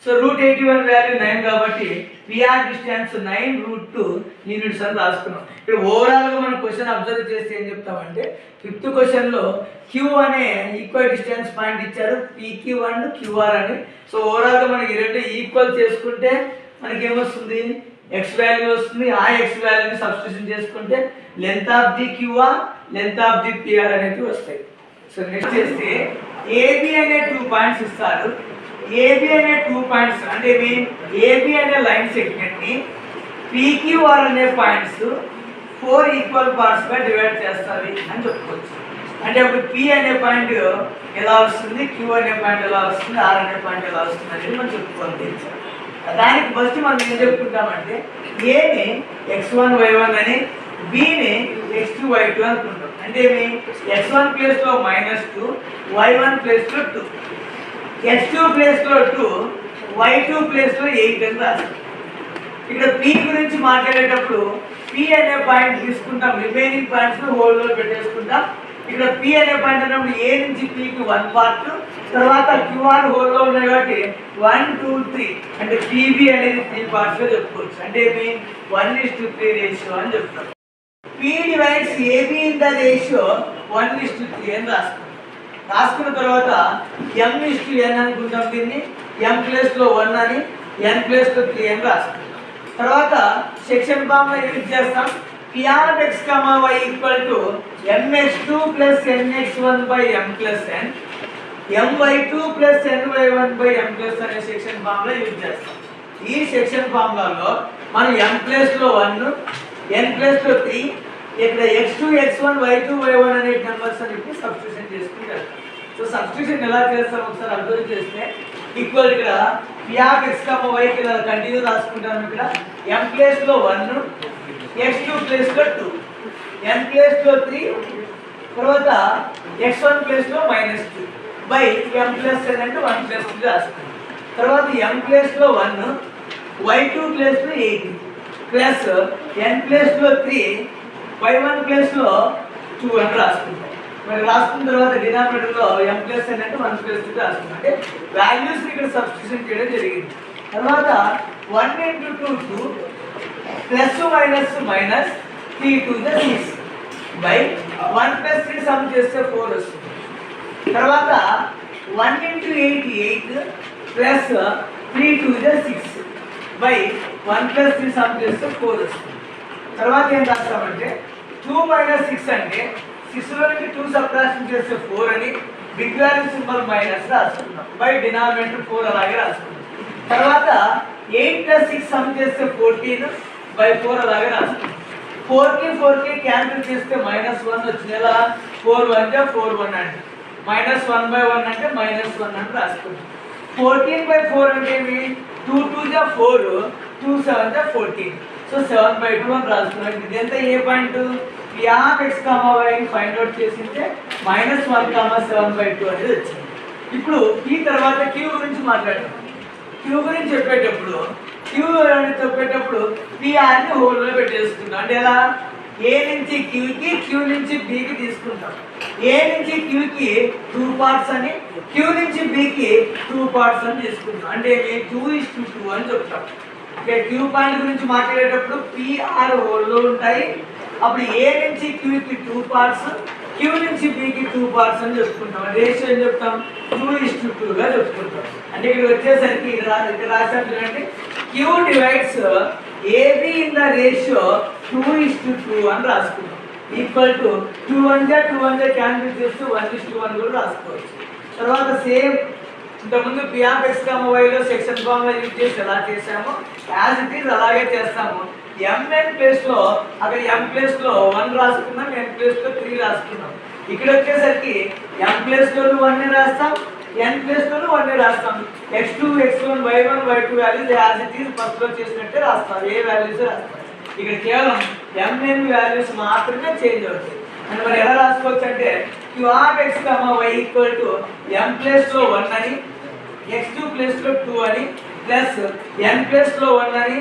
సో √81 వాల్యూ 9 కాబట్టి పిఆర్ డిస్టెన్స్ 9√2 యూనిట్స్ అని రాసుకున్నాం. ఇక్కడ ఓవరాల్గా మనం క్వశ్చన్ అబ్జర్వ్ చేస్తే ఏం చెప్తామంటే 5th క్వశ్చన్లో క్యూ అనే ఈక్వల్ డిస్టెన్స్ పాయింట్ ఇచ్చారు, పీక్యూ అండ్ క్యూఆర్ అని. సో ఓవరాల్గా మనకి రెండు ఈక్వల్ చేసుకుంటే మనకి ఏమొస్తుంది, ఎక్స్ వాల్యూ వస్తుంది. ఆ ఎక్స్ వాల్యూని సబ్స్టిట్యూషన్ చేసుకుంటే length of the QR, length of the PR అనేది వస్తాయి. సో నెక్స్ట్ చేస్తే ఏబి అనే 2 పాయింట్స్ ఇస్తారు. ఏబి అనే 2 పాయింట్స్ అంటే ఏబి అనే లైన్ సెగ్మెంట్ ని పీక్యూఆర్ అనే పాయింట్స్ 4 ఈక్వల్ పార్ట్స్ గా డివైడ్ చేస్తారు అని చెప్పుకోవచ్చు. అంటే అప్పుడు పి అనే పాయింట్ ఎలా వస్తుంది, క్యూ అనే పాయింట్ ఎలా వస్తుంది, ఆర్ అనే పాయింట్ ఎలా వస్తుంది అనేది మనం చెప్పుకోవాలి. దానికి ఫస్ట్ మనం ఏం చెప్పుకుంటామంటే ఏని x1 y1 అని, బిని x2 y2 అనుకుంటాం. అంటే x1 ప్లేస్లో -2, y1 ప్లేస్లో 2, x2 ప్లేస్లో 2, y2 ప్లేస్లో 8 అని రాస్తాం. ఇక్కడ p గురించి మాట్లాడేటప్పుడు p అనే పాయింట్ తీసుకుంటాం, రిమైనింగ్ పాయింట్స్ హోల్లో పెట్టేసుకుంటాం. ఇక్కడ p అనే పాయింట్ అన్నప్పుడు a నుంచి p కి 1 పార్ట్, తర్వాత క్యూఆర్ హోల్లో ఉన్నాయి కాబట్టి 1 2 3 అంటే pb అనేది 3 పార్ట్స్ గా చెప్పుకోవచ్చు. అంటే 1:3 రేషియో అని చెప్తాం. p divides ab in the ratio 1:3 అని రాసుకున్న తర్వాత m:n అనుకుంటాం. దీన్ని m ప్లేస్లో 1 అని, n ప్లేస్లో 3 అని రాసుకుంటాం. తర్వాత సెక్షన్ ఫార్ములా యూజ్ చేస్తాం. Pr of x, y equal to mx2 plus nx1 by m plus n, my2 plus ny1 by m plus అనే సెక్షన్ ఫార్ములా యూజ్ చేస్తాం. ఈ సెక్షన్ ఫార్ములాలో మనం m ప్లేస్లో 1, n ప్లేస్లో 3, ఇక్కడ x2 x1 y2 y1 అనే numbers అన్నిటిని సబ్స్టిట్యూషన్ చేసుకుంటాం. సో సబ్స్టిట్యూషన్ ఎలా చేస్తాం ఒకసారి అబ్జర్వ్ చేస్తే ఈక్వల్ ఇక్కడ P of x, y కి కంటిన్యూ రాసుకుంటాం. ఇక్కడ m ప్లేస్లో 1, x2 ప్లేస్లో 2, n ప్లేస్లో 3, తర్వాత x1 ప్లేస్లో -2 బై m ప్లస్ n అంటే 1+2 రాసుకుంటాం. తర్వాత m ప్లేస్లో 1, y2 ప్లేస్లో 8 ప్లస్ n ప్లేస్లో 3, y1 ప్లేస్లో 2 అని రాసుకుంటాం. మరి రాసుకున్న తర్వాత డినామినేటర్లో m ప్లస్ n అంటే 1+2 రాసుకుంటాం. అంటే వాల్యూస్ ఇక్కడ సబ్స్టిట్యూషన్ చేయడం జరిగింది. తర్వాత 1 × 2 2 plus minus 3 to the 6 by 1+3 some చేస్తే 4 వస్తుంది. తర్వాత 1 × 8 8 plus 3 to the 6 by 1+3 some చేస్తే 4 వస్తుంది. తర్వాత ఏం రాస్తామంటే 2 - 6 అంటే 6లో నుంచి 2 సబ్ట్రాక్షన్ చేస్తే 4 అని, బిగ్ వాల్యూ సింబల్ మైనస్ రాసుకుంటాం. బై డినామినేటర్ 4 అలాగే రాసుకుంటాం. తర్వాత 8 + 6 సమ్ చేస్తే 14 బై 4 అలాగే రాసుకుంటాం. 4కి క్యాన్సిల్ చేస్తే -1 వచ్చింది. ఎలా 4 1 = 4 1 అంటే -1/1 అంటే -1 అని రాసుకుంటాం. 14/4 అంటే 2 2 = 4, 2 7 = 14. సో 7/2 అని రాసుకున్నాం. ఇదంతా ఏ point P of x, y find out చేసింటే -1, 7/2 అనేది వచ్చింది. ఇప్పుడు ఈ తర్వాత Q గురించి మాట్లాడతాం. Q గురించి చెప్పేటప్పుడు పిఆర్ని హోల్లో పెట్టేసుకుంటాం. అంటే ఎలా ఏ నుంచి క్యూకి, క్యూ నుంచి బికి తీసుకుంటాం. ఏ నుంచి క్యూకి 2 పార్ట్స్ అని, క్యూ నుంచి బికి 2 పార్ట్స్ అని తీసుకుంటాం. అంటే 2:2 అని చెప్తాం. క్యూ పాయింట్ గురించి మాట్లాడేటప్పుడు పిఆర్ హోల్లో ఉంటాయి. అప్పుడు ఏ నుంచి క్యూకి 2 పార్ట్స్, క్యూ నుంచి బికి 2 పార్ట్స్ అని చెప్పుకుంటాం. రేషియో ఏం చెప్తాం 2:2గా చెప్పుకుంటాం. అంటే ఇక్కడ వచ్చేసరికి ఇక్కడ రాసినట్టు Q divides AB in the ratio 2:2 అని రాసుకుంటాం. ఈక్వల్ టు 2 1 క్యాన్సిల్ చేస్తూ 1:1 కూడా రాసుకోవచ్చు. తర్వాత సేమ్ ఇంతకుముందు P of x, yలో సెక్షన్ ఫార్ములా యూజ్ చేసి ఎలా చేసామో యాజ్ ఇట్ ఈజ్ అలాగే చేస్తాము. mn ప్లేస్లో అక్కడ m ప్లేస్లో 1 రాసుకున్నాం, n ప్లేస్లో 3 రాసుకున్నాం. ఇక్కడ వచ్చేసరికి m ప్లేస్లోనూ 1 రాస్తాం, n ప్లేస్లోనూ 1 రాస్తాం. x2 x1 y1 y2 values as it is ఫస్ట్లో చేసినట్టే రాస్తాం. ఏ వాల్యూస్ రాస్తాం. ఇక్కడ కేవలం mn వాల్యూస్ మాత్రమే చేంజ్ అవుతాయి. అంటే మరి ఎలా రాసుకోవచ్చు అంటే Q of x, y equal to m ప్లేస్లో 1 అని, x2 ప్లేస్లో 2 అని, ప్లస్ n ప్లేస్లో 1 అని,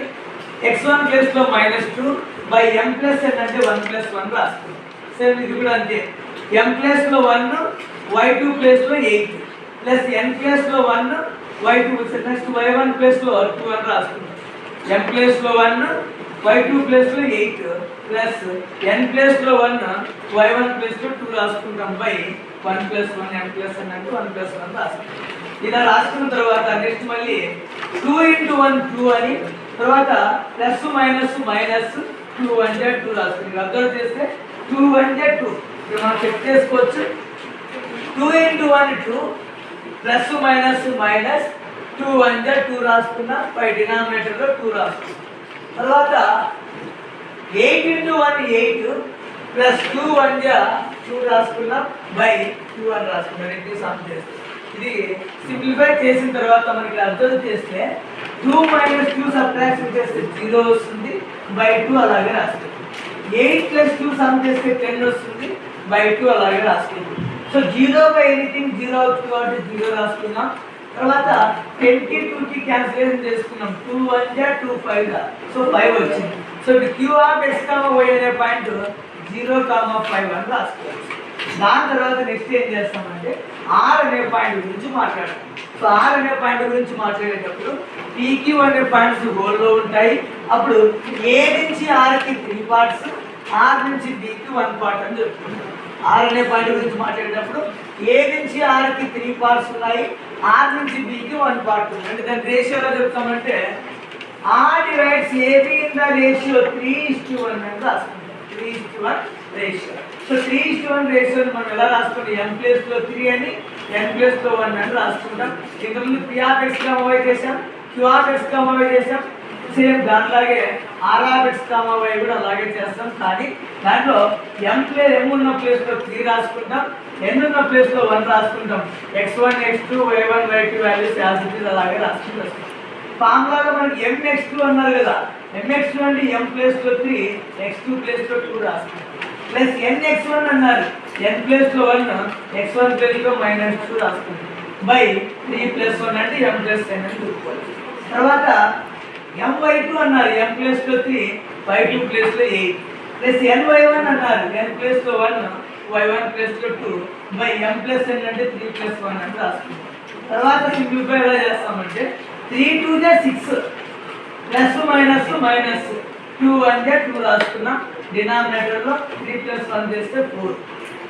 x1 ప్లేస్లో -2 బై m ప్లస్ n అంటే 1+1 రాసుకుంటాం. సేమ్ ఇది కూడా అంతే. m ప్లేస్లో 1, y2 ప్లేస్లో 8 ప్లస్ n ప్లేస్లో 1, y2 నెక్స్ట్ y1 ప్లేస్లో 2 అని రాసుకుంటాం. m ప్లేస్లో 1, y2 ప్లేస్లో 8 ప్లస్ n ప్లేస్లో 1, y1 ప్లేస్లో 2 రాసుకుంటాం by 1 plus 1 m plus n అంటే 1 ప్లస్ 1 రాసుకుంటాం. ఇలా రాసుకున్న తర్వాత నెక్స్ట్ మళ్ళీ 2 into 1 2 అని, తర్వాత ప్లస్ మైనస్ మైనస్ 2 అంటే 2 రాసుకుంటాం. అబ్జర్వ్ చేస్తే 2 అంటే 2 ఇప్పుడు మనం చెక్ చేసుకోవచ్చు. 2 into 1 2 ప్లస్ మైనస్ మైనస్ 2 అంటే 2 రాసుకున్నా బై డినామినేటర్లో 2 రాసుకున్నాం. తర్వాత 8 into 1 8 ప్లస్ 2 1 2 రాసుకున్నాం బై 2 అని రాసుకున్నాం. ఇది సమ్ చేస్తే ఇది సింప్లిఫై చేసిన తర్వాత మనకి అబ్జర్వ్ చేస్తే 2 minus 2 సబ్ట్రాక్షన్ చేస్తే 0 వస్తుంది బై 2 అలాగే రాసుకుంటాం. 8 plus 2 సమ్ చేస్తే 10 వస్తుంది బై 2 అలాగే రాసుకుంటాం. సో 0 బై ఎనీథింగ్ 0 అవుతుంది కాబట్టి 0 రాసుకున్నాం. తర్వాత 22కి క్యాన్సిలేషన్ చేసుకున్నాం. 2 1 2 5 సో 5 వచ్చింది. సో ఇప్పుడు q ఆఫ్ x, y అనే పాయింట్ 0, 5 అని రాసుకోవచ్చు. దాని తర్వాత నెక్స్ట్ ఏం చేస్తామంటే r అనే పాయింట్ గురించి మాట్లాడతాం. సో r అనే పాయింట్ గురించి మాట్లాడేటప్పుడు pq అనే పాయింట్స్ హోల్లో ఉంటాయి. అప్పుడు a నుంచి rకి 3 పార్ట్స్, r నుంచి bకి 1 పార్ట్ అని చెప్పుకుంటాం. r అనే పాయింట్ గురించి మాట్లాడేటప్పుడు a నుంచి rకి 3 పార్ట్స్ ఉన్నాయి, r నుంచి bకి 1 పార్ట్ ఉంది. అంటే దాని రేషియోలో చెప్తామంటే r divides ab in the ratio 3:1 అని రాసుకుంటాం. 3:1 రేషియో. సో 3:1 రేషియోని మనం ఎలా రాసుకుంటాం? m ప్లేస్లో 3 అని, n ప్లేస్లో 1 అని రాసుకుంటాం. ఇంతకుముందు p ఆఫ్ x, y చేసాం, q ఆఫ్ x, y చేసాం. సేమ్ దానిలాగే r ఆఫ్ x, y కూడా అలాగే చేస్తాం. కానీ దాంట్లో m ఉన్న ప్లేస్లో 3 రాసుకుంటాం, n ఉన్న ప్లేస్లో 1 రాసుకుంటాం. x1 x2 y1 y2 values as it is అలాగే రాసుకుంటాం. ఫార్ములాగా మనకి mx2 అన్నారు కదా, mx2 అంటే m ప్లేస్లో 3, x2 ప్లేస్లో 2 రాసుకుంటాం. ప్లస్ nx1 అన్నారు, n ప్లేస్లో 1, x1 ప్లేస్లో -2 రాసుకుంటాం బై 3 + 1 అంటే m + n అని చూసుకోవాలి. తర్వాత my2 అన్నారు, m ప్లేస్లో 3, y2 ప్లేస్లో 8 ప్లస్ ny1 అన్నారు, n ప్లేస్లో 1, y1 ప్లేస్లో 2 బై m + n అంటే 3 + 1 అని రాసుకుంటాం. తర్వాత సింప్లిఫై ఎలా చేస్తామంటే 3 2 6 ప్లస్ మైనస్ మైనస్ 2 1 2 రాసుకున్నాం. డినామినేటర్లో 3 + 1 చేస్తే 4.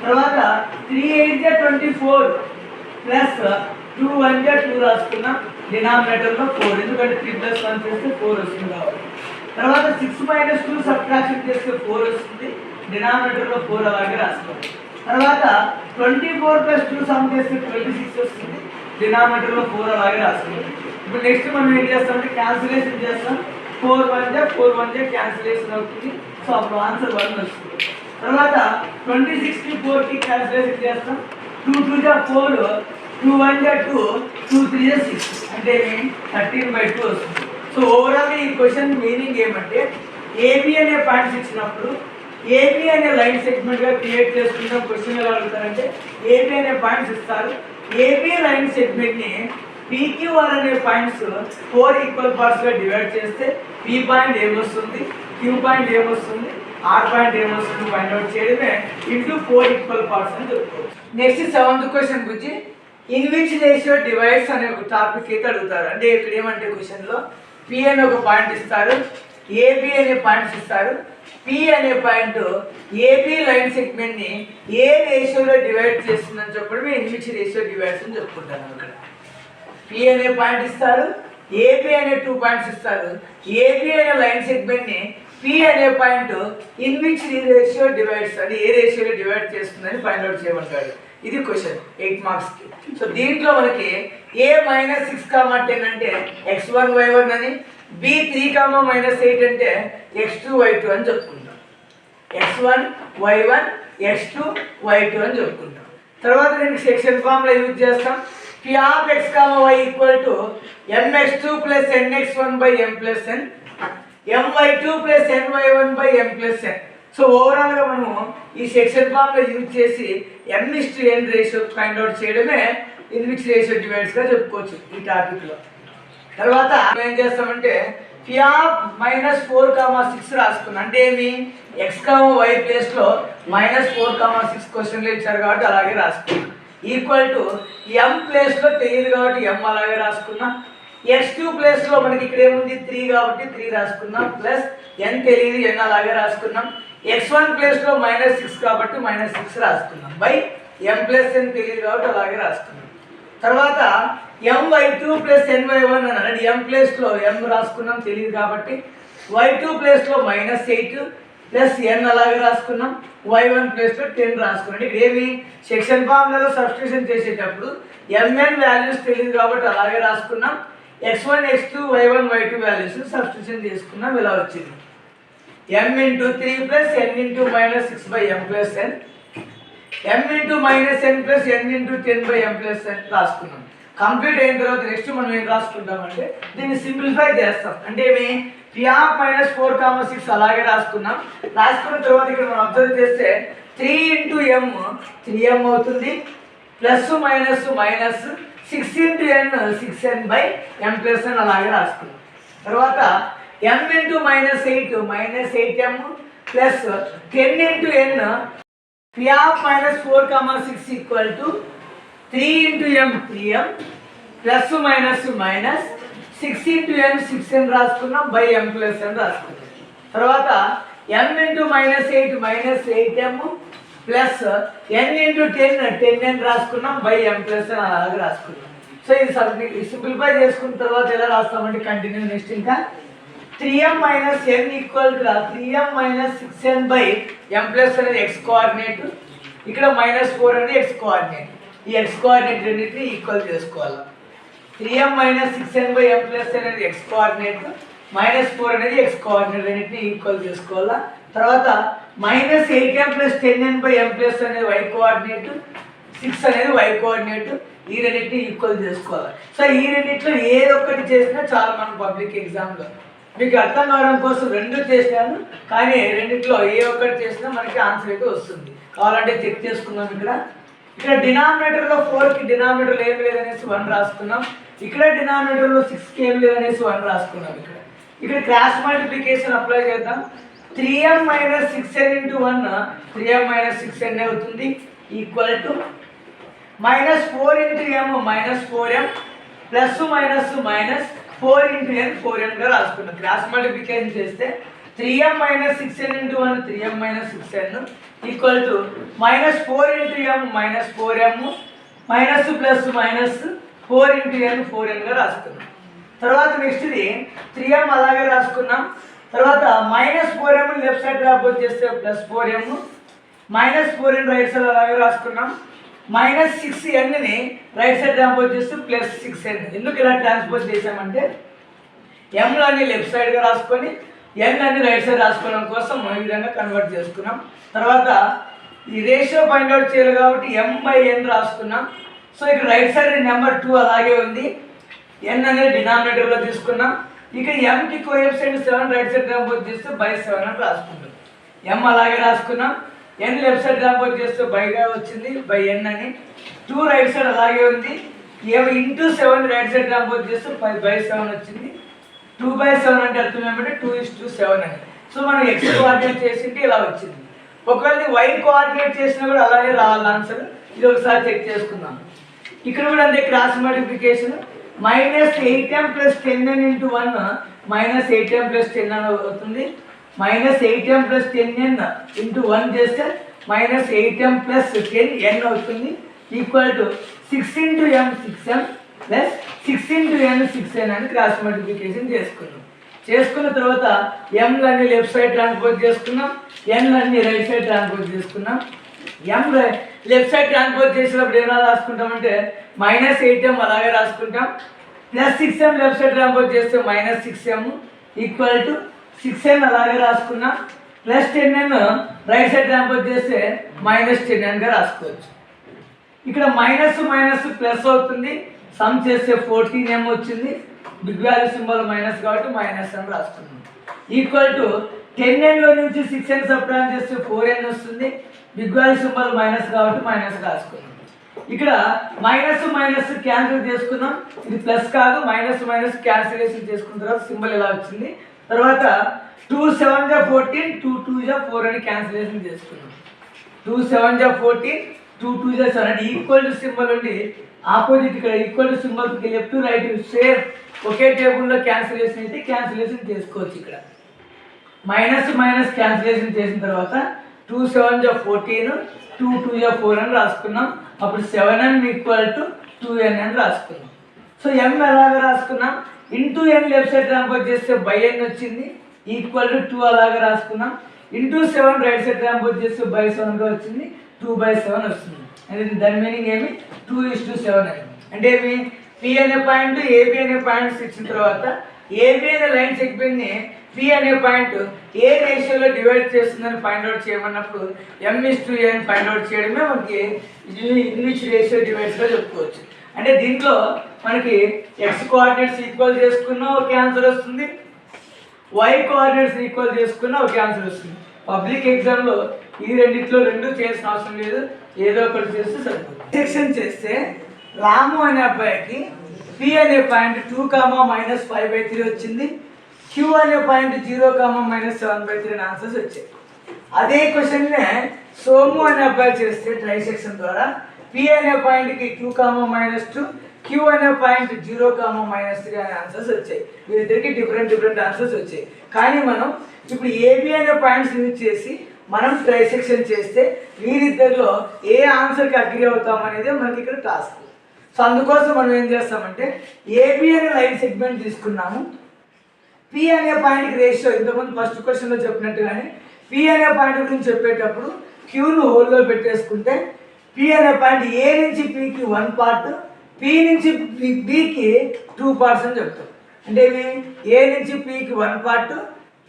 తర్వాత 3 8 24 ప్లస్ 2 1 2 రాసుకున్నాం. డినామినేటర్లో 4, ఎందుకంటే 3 + 1 చేస్తే 4 వస్తుంది కాబట్టి. తర్వాత 6 - 2 సబ్ట్రాక్షన్ చేస్తే 4 వస్తుంది. డినామినేటర్లో 4 అలాగే రాసుకోవాలి. తర్వాత 24 + 2 సమ్ చేస్తే 26 వస్తుంది. డినామినేటర్లో 4 అలాగే రాసుకోవాలి. ఇప్పుడు నెక్స్ట్ మనం ఏం చేస్తామంటే క్యాన్సిలేషన్ చేస్తాం. 4 1 క్యాన్సిలేషన్ అవుతుంది. సో అప్పుడు ఆన్సర్ 1 వస్తుంది. తర్వాత 26కి 4కి క్యాన్సిలేషన్ చేస్తాం. 2 2 4, 2 1 2, 2 3 6 అంటే 13/2 వస్తుంది. సో ఓవరాల్ ఈ క్వశ్చన్ మీనింగ్ ఏమంటే ఏబి అనే పాయింట్స్ ఇచ్చినప్పుడు ఏబి అనే లైన్ సెగ్మెంట్గా క్రియేట్ చేసుకున్న క్వశ్చన్ ఎలా అడుగుతారంటే ఏబి అనే పాయింట్స్ ఇస్తారు. ఏబి లైన్ సెగ్మెంట్ని PQR అనే పాయింట్స్ 4 ఈక్వల్ పార్ట్స్గా డివైడ్ చేస్తే P పాయింట్ ఏమొస్తుంది, Q పాయింట్ ఏమొస్తుంది, R పాయింట్ ఏమొస్తుంది ఫైండ్ అవుట్ చేయడమే ఇంటూ 4 ఈక్వల్ పార్ట్స్ అని చెప్పుకోవచ్చు. నెక్స్ట్ 7th క్వశ్చన్ గురించి ఇన్ విచ్ రేషియో డివైడ్స్ అనే ఒక టాపిక్ అయితే అడుగుతారు. అంటే ఇక్కడ ఏమంటే క్వశ్చన్లో P అనే ఒక పాయింట్ ఇస్తారు, AB అనే పాయింట్స్ ఇస్తారు. P అనే పాయింట్ AB లైన్ సెగ్మెంట్ని ఏ రేషియోలో డివైడ్ చేస్తుందని చెప్పడమే ఇన్ విచ్ రేషియో డివైడ్స్ అని చెప్పుకుంటాను. ఇక్కడ P అనే పాయింట్ ఇస్తారు, AB అనే 2 పాయింట్స్ ఇస్తారు. AB అనే లైన్ సెగ్మెంట్ని P అనే point in which ratio divides అని ఏ రేషియోలో డివైడ్ చేస్తుందని ఫైండ్ అవుట్ చేయమంటాడు. ఇది క్వశ్చన్ 8 మార్క్స్కి. సో దీంట్లో మనకి A - 6, 10 అంటే x1 y1 అని, B 3, -8 అంటే x2 y2 అని చెప్పుకుంటాం. x1 y1 x2 y2 అని చెప్పుకుంటాం. తర్వాత నేను సెక్షన్ ఫార్ములా యూజ్ చేస్తాం. P of x, y equal to mx2 + nx1 / m + n, my2 + ny1 / m + n. So ఓవరాల్గా మనము ఈ సెక్షన్ ఫార్ములా యూజ్ చేసి m:n రేషియో ఫైండ్ అవుట్ చేయడమే ఇన్ విచ్ రేషియో డివైడ్స్గా చెప్పుకోవచ్చు ఈ టాపిక్లో. తర్వాత ఏం చేస్తామంటే P of -4, 6 రాసుకున్నాం. అంటే ఏమి x, y ప్లేస్లో -4, 6 క్వశ్చన్లు ఇచ్చారు కాబట్టి అలాగే రాసుకున్నాం. ఈక్వల్ టు ఎం ప్లేస్లో తెలియదు కాబట్టి ఎం అలాగే రాసుకున్నాం. x2 ప్లేస్లో మనకి ఇక్కడ ఏముంది 3 కాబట్టి 3 రాసుకున్నాం. ప్లస్ n తెలియదు n అలాగే రాసుకున్నాం. x1 ప్లేస్లో -6 కాబట్టి -6 రాసుకున్నాం. బై m ప్లస్ n తెలియదు కాబట్టి అలాగే రాసుకున్నాం. తర్వాత my2 ప్లస్ ny1 అన్నాడు. m ప్లేస్లో m రాసుకున్నాం తెలియదు కాబట్టి y2 ప్లేస్లో -8 ప్లస్ n అలాగే రాసుకున్నాం. y1 ప్లేస్లో 10 రాసుకున్నాం. ఇక్కడ ఏమి సెక్షన్ ఫార్ములాలో సబ్స్టిట్యూషన్ చేసేటప్పుడు mn వాల్యూస్ తెలియదు కాబట్టి అలాగే రాసుకున్నాం. x1 x2 y1 y2 values substitution చేసుకున్నాం. ఇలా వచ్చింది m × 3 plus n × -6 by m plus n, m × -n plus n × 10 by m plus n రాసుకున్నాం. కంప్లీట్ అయిన తర్వాత నెక్స్ట్ మనం ఏం రాసుకుంటామంటే దీన్ని సింప్లిఫై చేస్తాం. అంటే ఏమి p ఆఫ్ -4, 6 అలాగే రాసుకున్నాం. రాసుకున్న తర్వాత ఇక్కడ మనం అబ్జర్వ్ చేస్తే 3 × m 3m అవుతుంది. Plus minus minus 6 × n 6n by m plus n అలాగే రాసుకున్నాం. తర్వాత m × -8 -8m plus 10 × n p of -4, 6 equal to 3 × m 3m plus minus minus 6 × n 6n రాసుకున్నాం బై m ప్లస్ n రాసుకున్నాం. తర్వాత m × -8 8m plus n × 10 10n రాసుకున్నాం by m plus n అలాగే రాసుకున్నాం. So ఇది సింప్లిఫై చేసుకున్న తర్వాత ఎలా రాస్తామంటే కంటిన్యూ నెక్స్ట్ ఇంకా 3m - n equal to 3m - 6n by m plus అనేది x కోఆర్డినేట్, ఇక్కడ -4 అనేది x కోఆర్డినేట్. ఈ x కోఆర్డినేట్ రెండింటిని ఈక్వల్ చేసుకోవాలి. 3m - 6n by m plus అనేది x కోఆర్డినేట్, -4 అనేది x కోఆర్డినేట్ రెండింటిని ఈక్వల్ చేసుకోవాలా. తర్వాత -8m + 10n by m plus అనేది y కోఆర్డినేట్, 6 అనేది y కోఆర్డినేట్. ఈ రెండింటిని ఈక్వల్ చేసుకోవాలి. సో ఈ రెండింటిలో ఏదో ఒకటి చేసినా చాలా మన పబ్లిక్ ఎగ్జామ్లో మీకు అర్థం కావడం కోసం రెండు చేసినాను, కానీ రెండింటిలో ఏ ఒక్కటి చేసినా మనకి ఆన్సర్ అయితే వస్తుంది. కావాలంటే చెక్ చేసుకుందాం. ఇక్కడ డినామినేటర్లో 4కి డినామినేటర్లో ఏం లేదనేసి 1 రాసుకున్నాం. ఇక్కడ డినామినేటర్లో 6కి ఏం లేదనేసి 1 రాసుకున్నాం. ఇక్కడ క్రాస్ మల్టిప్లికేషన్ అప్లై చేద్దాం. 3m - 6n × 1 3m - 6n అవుతుంది equal to -4 × m -4m plus minus minus 4 × n 4n గా రాసుకున్నాం. క్రాస్ మల్టిప్లికేషన్ చేస్తే 3m - 6n × 1 3m - 6n equal to -4 × m -4m minus plus minus 4 × n 4n గా రాసుకున్నాం. తర్వాత నెక్స్ట్ది 3m అలాగే రాసుకున్నాం. తర్వాత -4m లెఫ్ట్ సైడ్ ట్రాన్స్పోజ్ చేస్తే +4m -4n రైట్ సైడ్ అలాగే రాసుకున్నాం. -6n ని రైట్ సైడ్ ట్రాన్స్పోజ్ చేస్తే +6n. ఎందుకు ఇలా ట్రాన్స్పోజ్ చేసామంటే m లని లెఫ్ట్ సైడ్ గా రాసుకొని n అని రైట్ సైడ్ రాసుకోవడం కోసం ఈ విధంగా కన్వర్ట్ చేసుకున్నాం. తర్వాత ఈ రేషియో ఫైండ్ అవుట్ చేయాలి కాబట్టి m/n రాసుకున్నాం. సో ఇక్కడ రైట్ సైడ్ నెంబర్ 2 అలాగే ఉంది. n అనేది డినామినేటర్లో తీసుకున్నాం. ఇక్కడ m కి కోఎఫిషియంట్ 7 రైట్ సైడ్ ట్రాన్స్పోజ్ చేస్తే /7 అని రాసుకుంటాం. m అలాగే రాసుకున్నాం. n లెఫ్ట్ సైడ్ ట్రాన్స్పోజ్ చేస్తే బైగా వచ్చింది n అని. 2 రైట్ సైడ్ అలాగే ఉంది. m × 7 రైట్ సైడ్ ట్రాన్స్పోజ్ చేస్తే /7 వచ్చింది. 2/7 అంటే అర్థం ఏమంటే 2:7 అని. సో మనం x కోఆర్డినేట్ చేసింటే ఇలా వచ్చింది. ఒకవేళ y కోఆర్డినేట్ చేసినా కూడా అలాగే రావాలి ఆన్సర్. ఇది ఒకసారి చెక్ చేసుకుందాం. ఇక్కడ కూడా అంతే cross multiplication -8m + 10n × 1 -8m + 10n అవుతుంది. -8m + 10n × 1 చేస్తే -8m + 10n అవుతుంది equal to 6 × m 6m plus 6 × n 6n అని క్రాస్ మల్టిప్లికేషన్ చేసుకున్నాం. చేసుకున్న తర్వాత m లని లెఫ్ట్ సైడ్ ట్రాన్స్పోజ్ చేసుకున్నాం, n లని రైట్ సైడ్ ట్రాన్స్పోజ్ చేసుకున్నాం. m లెఫ్ట్ సైడ్ ట్రాన్స్పోజ్ చేసినప్పుడు ఎలా రాసుకుంటామంటే -8m అలాగే రాసుకుంటాం. +6m లెఫ్ట్ సైడ్ ట్రాన్స్పోజ్ చేస్తే -6m ఈక్వల్ టు 6n అలాగే రాసుకున్నాం. +10n రైట్ సైడ్ ట్రాన్స్పోజ్ చేస్తే -10n గా రాసుకోవచ్చు. ఇక్కడ మైనస్ మైనస్ ప్లస్ అవుతుంది. సమ్ చేస్తే 14m వచ్చింది. బిగ్ వాల్యూ సింబల్ మైనస్ కాబట్టి మైనస్ అని రాసుకున్నాం. ఈక్వల్ టు 10n లో నుంచి 6n సబ్ట్రాక్ట్ చేస్తే 4n వస్తుంది. బిగ్ వాల్యూ సింబల్ మైనస్ కాబట్టి మైనస్ రాసుకున్నాం. ఇక్కడ మైనస్ మైనస్ క్యాన్సిల్ చేసుకున్నాం. ఇది ప్లస్ కాదు, మైనస్ మైనస్ క్యాన్సిలేషన్ చేసుకున్న తర్వాత సింబల్ ఇలా వచ్చింది. తర్వాత 2 7 × 14 2 2 × 4 అని క్యాన్సిలేషన్ చేసుకున్నాం. 2 7 × 14 2 2 7 అంటే ఈక్వల్ టు సింబల్ ఉండి ఆపోజిట్ ఇక్కడ ఈక్వల్ టు సింబల్కి లెఫ్ట్ రైట్ సేమ్ ఒకే టేబుల్లో క్యాన్సిలేషన్ అయితే క్యాన్సిలేషన్ చేసుకోవచ్చు. ఇక్కడ మైనస్ మైనస్ క్యాన్సిలేషన్ చేసిన తర్వాత 2 7 14, 2 2 4 అని రాసుకున్నాం. అప్పుడు 7n ఈక్వల్ టు 2n అని రాసుకున్నాం. సో m ఎలాగ రాసుకున్నాం, into n left side transpose చేస్తే బై n వచ్చింది, ఈక్వల్ టు 2 అలాగే రాసుకున్నాం. ఇంటూ 7 రైట్ సైడ్ ట్రాన్స్పోజ్ చేస్తే బై 7గా వచ్చింది, 2/7 వస్తుంది. అంటే దాని మీనింగ్ ఏమి, 2:7 అని. అంటే ఏమి, పి అనే పాయింట్ ఏబి అనే పాయింట్స్ ఇచ్చిన తర్వాత ఏబి అనే లైన్ సెగ్మెంట్ని పి అనే పాయింట్ ఏ రేషియోలో డివైడ్ చేస్తుందని ఫైండ్ అవుట్ చేయమన్నప్పుడు m:a అని ఫైండ్ అవుట్ చేయడమే మనకి ఇన్విచ్ రేషియో డివైడ్స్గా చెప్పుకోవచ్చు. అంటే దీంట్లో మనకి x కోఆర్డినేట్స్ ఈక్వల్ చేసుకున్నా ఒకే ఆన్సర్ వస్తుంది, y కోఆర్డినేట్స్ ఈక్వల్ చేసుకున్నా ఒకే ఆన్సర్ వస్తుంది. పబ్లిక్ ఎగ్జామ్లో ఈ రెండిట్లో రెండు చేయాల్సిన అవసరం లేదు, ఏదో ఒకటి చేస్తే సరిపోతుంది. సెక్షన్ చేస్తే రాము అనే అబ్బాయికి పి అనే పాయింట్ 2, -5/3 వచ్చింది, క్యూ అనే పాయింట్ 0, -7/3 అని ఆన్సర్స్ వచ్చాయి. అదే క్వశ్చన్నే సోము అనే అబ్బాయి చేస్తే ట్రై సెక్షన్ ద్వారా పి అనే పాయింట్కి 2, -2, క్యూ అనే పాయింట్ 0, -3 అనే ఆన్సర్స్ వచ్చాయి. వీరిద్దరికి డిఫరెంట్ ఆన్సర్స్ వచ్చాయి. కానీ మనం ఇప్పుడు ఏబి అనే పాయింట్స్ యూజ్ చేసి మనం ట్రై సెక్షన్ చేస్తే వీరిద్దరిలో ఏ ఆన్సర్కి అగ్రి అవుతాం అనేది మనకి ఇక్కడ టాస్క్. సో అందుకోసం మనం ఏం చేస్తామంటే ఏబి అనే లైన్ సెగ్మెంట్ తీసుకున్నాము, పి అనే పాయింట్కి రేషియో ఇంతకుముందు ఫస్ట్ క్వశ్చన్లో చెప్పినట్టుగానే పి అనే పాయింట్ గురించి చెప్పేటప్పుడు క్యూను హోల్లో పెట్టేసుకుంటే పి అనే పాయింట్ ఏ నుంచి పికి 1 పార్ట్, పి నుంచి బికి 2 పార్ట్స్ అని చెప్తాం. అంటే ఏ నుంచి పికి 1 పార్ట్,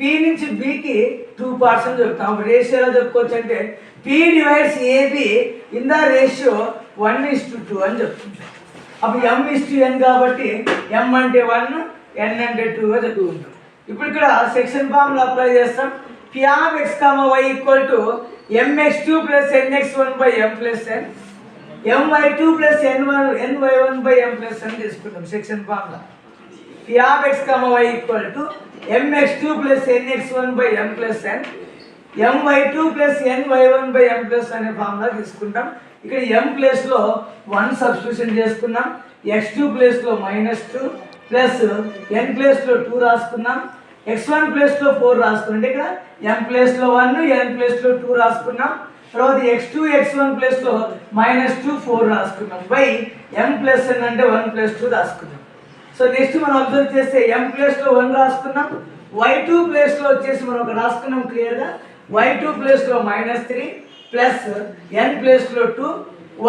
పి నుంచి బికి 2 పార్ట్స్ అని చెప్తాం. అప్పుడు రేషియో ఎలా చెప్పుకోవచ్చు అంటే P divides AB in the ratio 1:2 అని చెప్తుంటాం. అప్పుడు m:n కాబట్టి m అంటే 1, n అంటే 2గా చదువుకుంటాం. ఇప్పుడు ఇక్కడ సెక్షన్ ఫార్ములా అప్లై చేస్తాం. p of x, y equal to mx2 + nx1 / m + n, my2 + ny1 / m + n తీసుకుంటాం. Section formula p of x, y equal to mx2 + nx1 / m + n, my2 + ny1 / m + అనే formula తీసుకుంటాం. ఇక్కడ m ప్లేస్లో 1 substitution చేసుకున్నాం, x2 ప్లేస్లో -2 plus n ప్లేస్లో 2 రాసుకున్నాం, x1 ప్లేస్లో 4 రాసుకున్నాం. అంటే ఇక్కడ m ప్లేస్లో 1, n ప్లేస్లో 2 రాసుకున్నాం. తర్వాత x2 x1 ప్లేస్లో -2 4 రాసుకున్నాం బై m + n అంటే 1 + 2 రాసుకున్నాం. సో నెక్స్ట్ మనం అబ్జర్వ్ చేస్తే m ప్లేస్లో 1 రాసుకున్నాం, y2 ప్లేస్లో వచ్చేసి మనం ఒక రాసుకున్నాం క్లియర్గా, y2 ప్లేస్లో -3 ప్లస్ n ప్లేస్లో 2,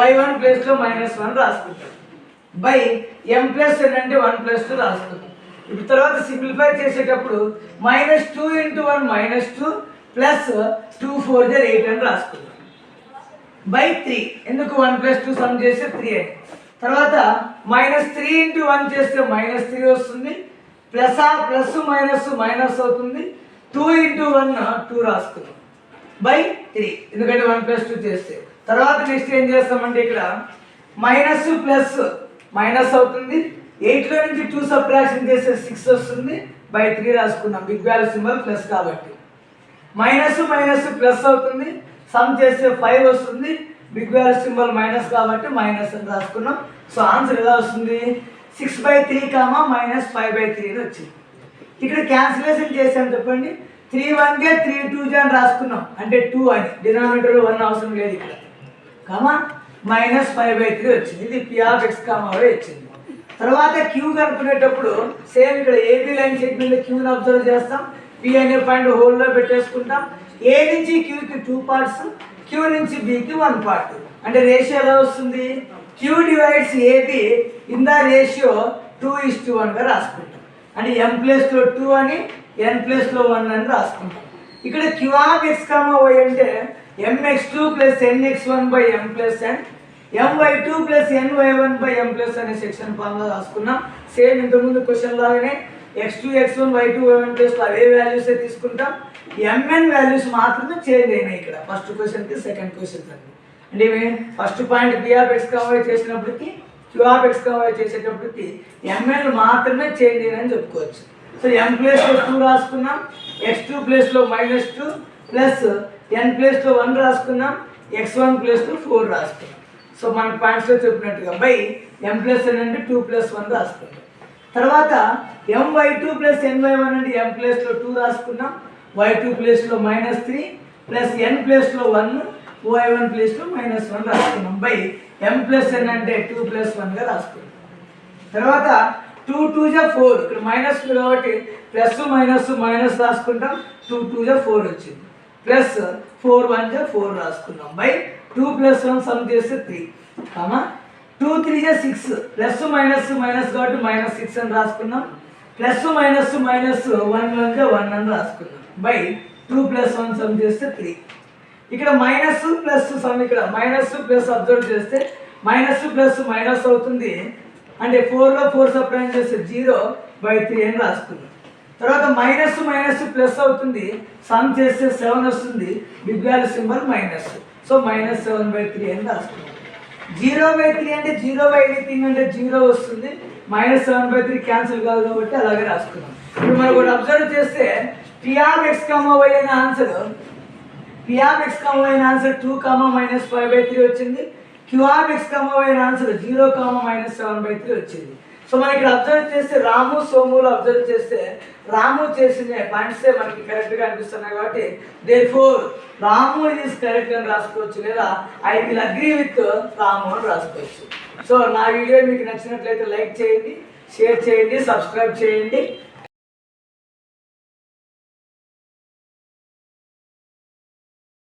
y1 ప్లేస్లో -1 రాసుకుంటాం బై m + n అంటే 1 + 2 రాసుకుంటాం. ఇప్పుడు తర్వాత సింప్లిఫై చేసేటప్పుడు -2 × 1 -2 ప్లస్ 2 4 8 అని రాసుకుంటాం బై 3. ఎందుకు 1 + 2 సమ్ చేస్తే 3 అని. తర్వాత -3 × 1 చేస్తే -3 వస్తుంది, ప్లస్ మైనస్ అవుతుంది, 2 × 1 2 రాసుకుంటాం బై 3, ఎందుకంటే 1 + 2 చేస్తే. తర్వాత నెక్స్ట్ ఏం చేస్తామంటే ఇక్కడ మైనస్ ప్లస్ మైనస్ అవుతుంది, 8లో నుంచి 2 సబ్ట్రాక్షన్ చేస్తే 6 వస్తుంది బై 3 రాసుకున్నాం. బిగ్ వాల్యూ సింబల్ ప్లస్ కాబట్టి. మైనస్ ప్లస్ అవుతుంది, సమ్ చేస్తే 5 వస్తుంది, బిగ్ వాల్యూ సింబల్ మైనస్ కాబట్టి మైనస్ అని రాసుకున్నాం. సో ఆన్సర్ ఎలా వస్తుంది, 6/3, -5/3 అని వచ్చింది. ఇక్కడ క్యాన్సిలేషన్ చేసాం చెప్పండి, 3 1 3 2 అని రాసుకున్నాం, అంటే 2 అని డినామినేటర్లో 1 అవసరం లేదు ఇక్కడ, -5/3 వచ్చింది. ఇది p of x, y వచ్చింది. తర్వాత క్యూ కనుక్కునేటప్పుడు సేమ్ ఇక్కడ ఏబి లైన్ సెగ్మెంట్ క్యూని అబ్జర్వ్ చేస్తాం, పి అనే పాయింట్ హోల్లో పెట్టేసుకుంటాం. ఏ నుంచి క్యూకి 2 పార్ట్స్, క్యూ నుంచి బికి 1 పార్ట్. అంటే రేషియో ఎలా వస్తుంది, Q divides AB in the ratio 2:1గా రాసుకుంటాం. అంటే m ప్లేస్లో 2 అని, n ప్లేస్లో 1 అని రాసుకుంటాం. ఇక్కడ q of x, y అంటే mx2 + nx1 / m + n, my2 + ny1 / m + అనే సెక్షన్ ఫార్ములా రాసుకున్నాం. సేమ్ ఇంతకుముందు క్వశ్చన్ లాగానే x2 x1 y2 y1 ప్లేస్లో అవే వాల్యూసే తీసుకుంటాం. mn వాల్యూస్ మాత్రమే చేంజ్ అయినాయి ఇక్కడ ఫస్ట్ క్వశ్చన్కి సెకండ్ క్వశ్చన్కి. అంటే first point p of x, y చేసినప్పటికీ q of x, y చేసేటప్పటికి mn మాత్రమే చేంజ్ అయినాయని చెప్పుకోవచ్చు. సో m ప్లేస్లో 2 రాసుకున్నాం, x2 ప్లేస్లో -2 ప్లస్ n ప్లేస్లో 1 రాసుకున్నాం, x1 ప్లస్లో 4 రాసుకున్నాం. సో మన పాయింట్స్లో చెప్పినట్టుగా బై m+n అంటే 2+1 రాసుకున్నాం. తర్వాత my2 ప్లస్ ny1 అంటే m ప్లేస్లో 2 రాసుకున్నాం, y2 ప్లేస్లో -3 ప్లస్ n ప్లేస్లో 1, y1 ప్లేస్లో -1 రాసుకున్నాం బై m+n అంటే 2+1గా రాసుకున్నాం. తర్వాత 2 2 జా 4, ఇక్కడ మైనస్ కాబట్టి ప్లస్ మైనస్ మైనస్ రాసుకుంటాం, 2 2 జా 4 వచ్చింది, ప్లస్ 4 1 జా 4 రాసుకున్నాం బై 2+1 సమ్ చేస్తే 3, 2 3 జా 6, ప్లస్ మైనస్ మైనస్ కాబట్టి -6 అని రాసుకున్నాం, ప్లస్ మైనస్ మైనస్ 1 1 జా 1 అని రాసుకున్నాం బై 2+1 సమ్ చేస్తే 3. ఇక్కడ మైనస్ ప్లస్ సమ్, ఇక్కడ మైనస్ ప్లస్ అబ్జర్వ్ చేస్తే మైనస్ ప్లస్ మైనస్ అవుతుంది, అంటే 4లో 4 సబ్ట్రాక్ట్ చేస్తే 0/3 అని రాసుకున్నాం. తర్వాత మైనస్ మైనస్ ప్లస్ అవుతుంది, సమ్ చేస్తే 7 వస్తుంది, big value symbol minus, so -7/3 అని రాసుకున్నాం. 0/3 అంటే 0/anything అంటే 0 వస్తుంది, -7/3 క్యాన్సిల్ కాదు కాబట్టి అలాగే రాసుకున్నాం. ఇప్పుడు మనం కూడా అబ్జర్వ్ చేస్తే P(x, y) అనే ఆన్సర్ P(x, y) అనే ఆన్సర్ 2, -5/3 వచ్చింది. Q(x, y) అనే ఆన్సర్ 0, -7/3 వచ్చింది. సో మనం ఇక్కడ అబ్జర్వ్ చేస్తే రాము సోములు అబ్జర్వ్ చేస్తే రాము చేసిన పాయింట్స్ మనకి కరెక్ట్గా అనిపిస్తున్నాయి కాబట్టి దేర్ఫోర్ రాము ఈజ్ కరెక్ట్ అని రాసుకోవచ్చు, లేదా ఐ విల్ అగ్రీ విత్ రాము అని రాసుకోవచ్చు. సో నా వీడియో మీకు నచ్చినట్లయితే లైక్ చేయండి, షేర్ చేయండి, సబ్స్క్రైబ్ చేయండి.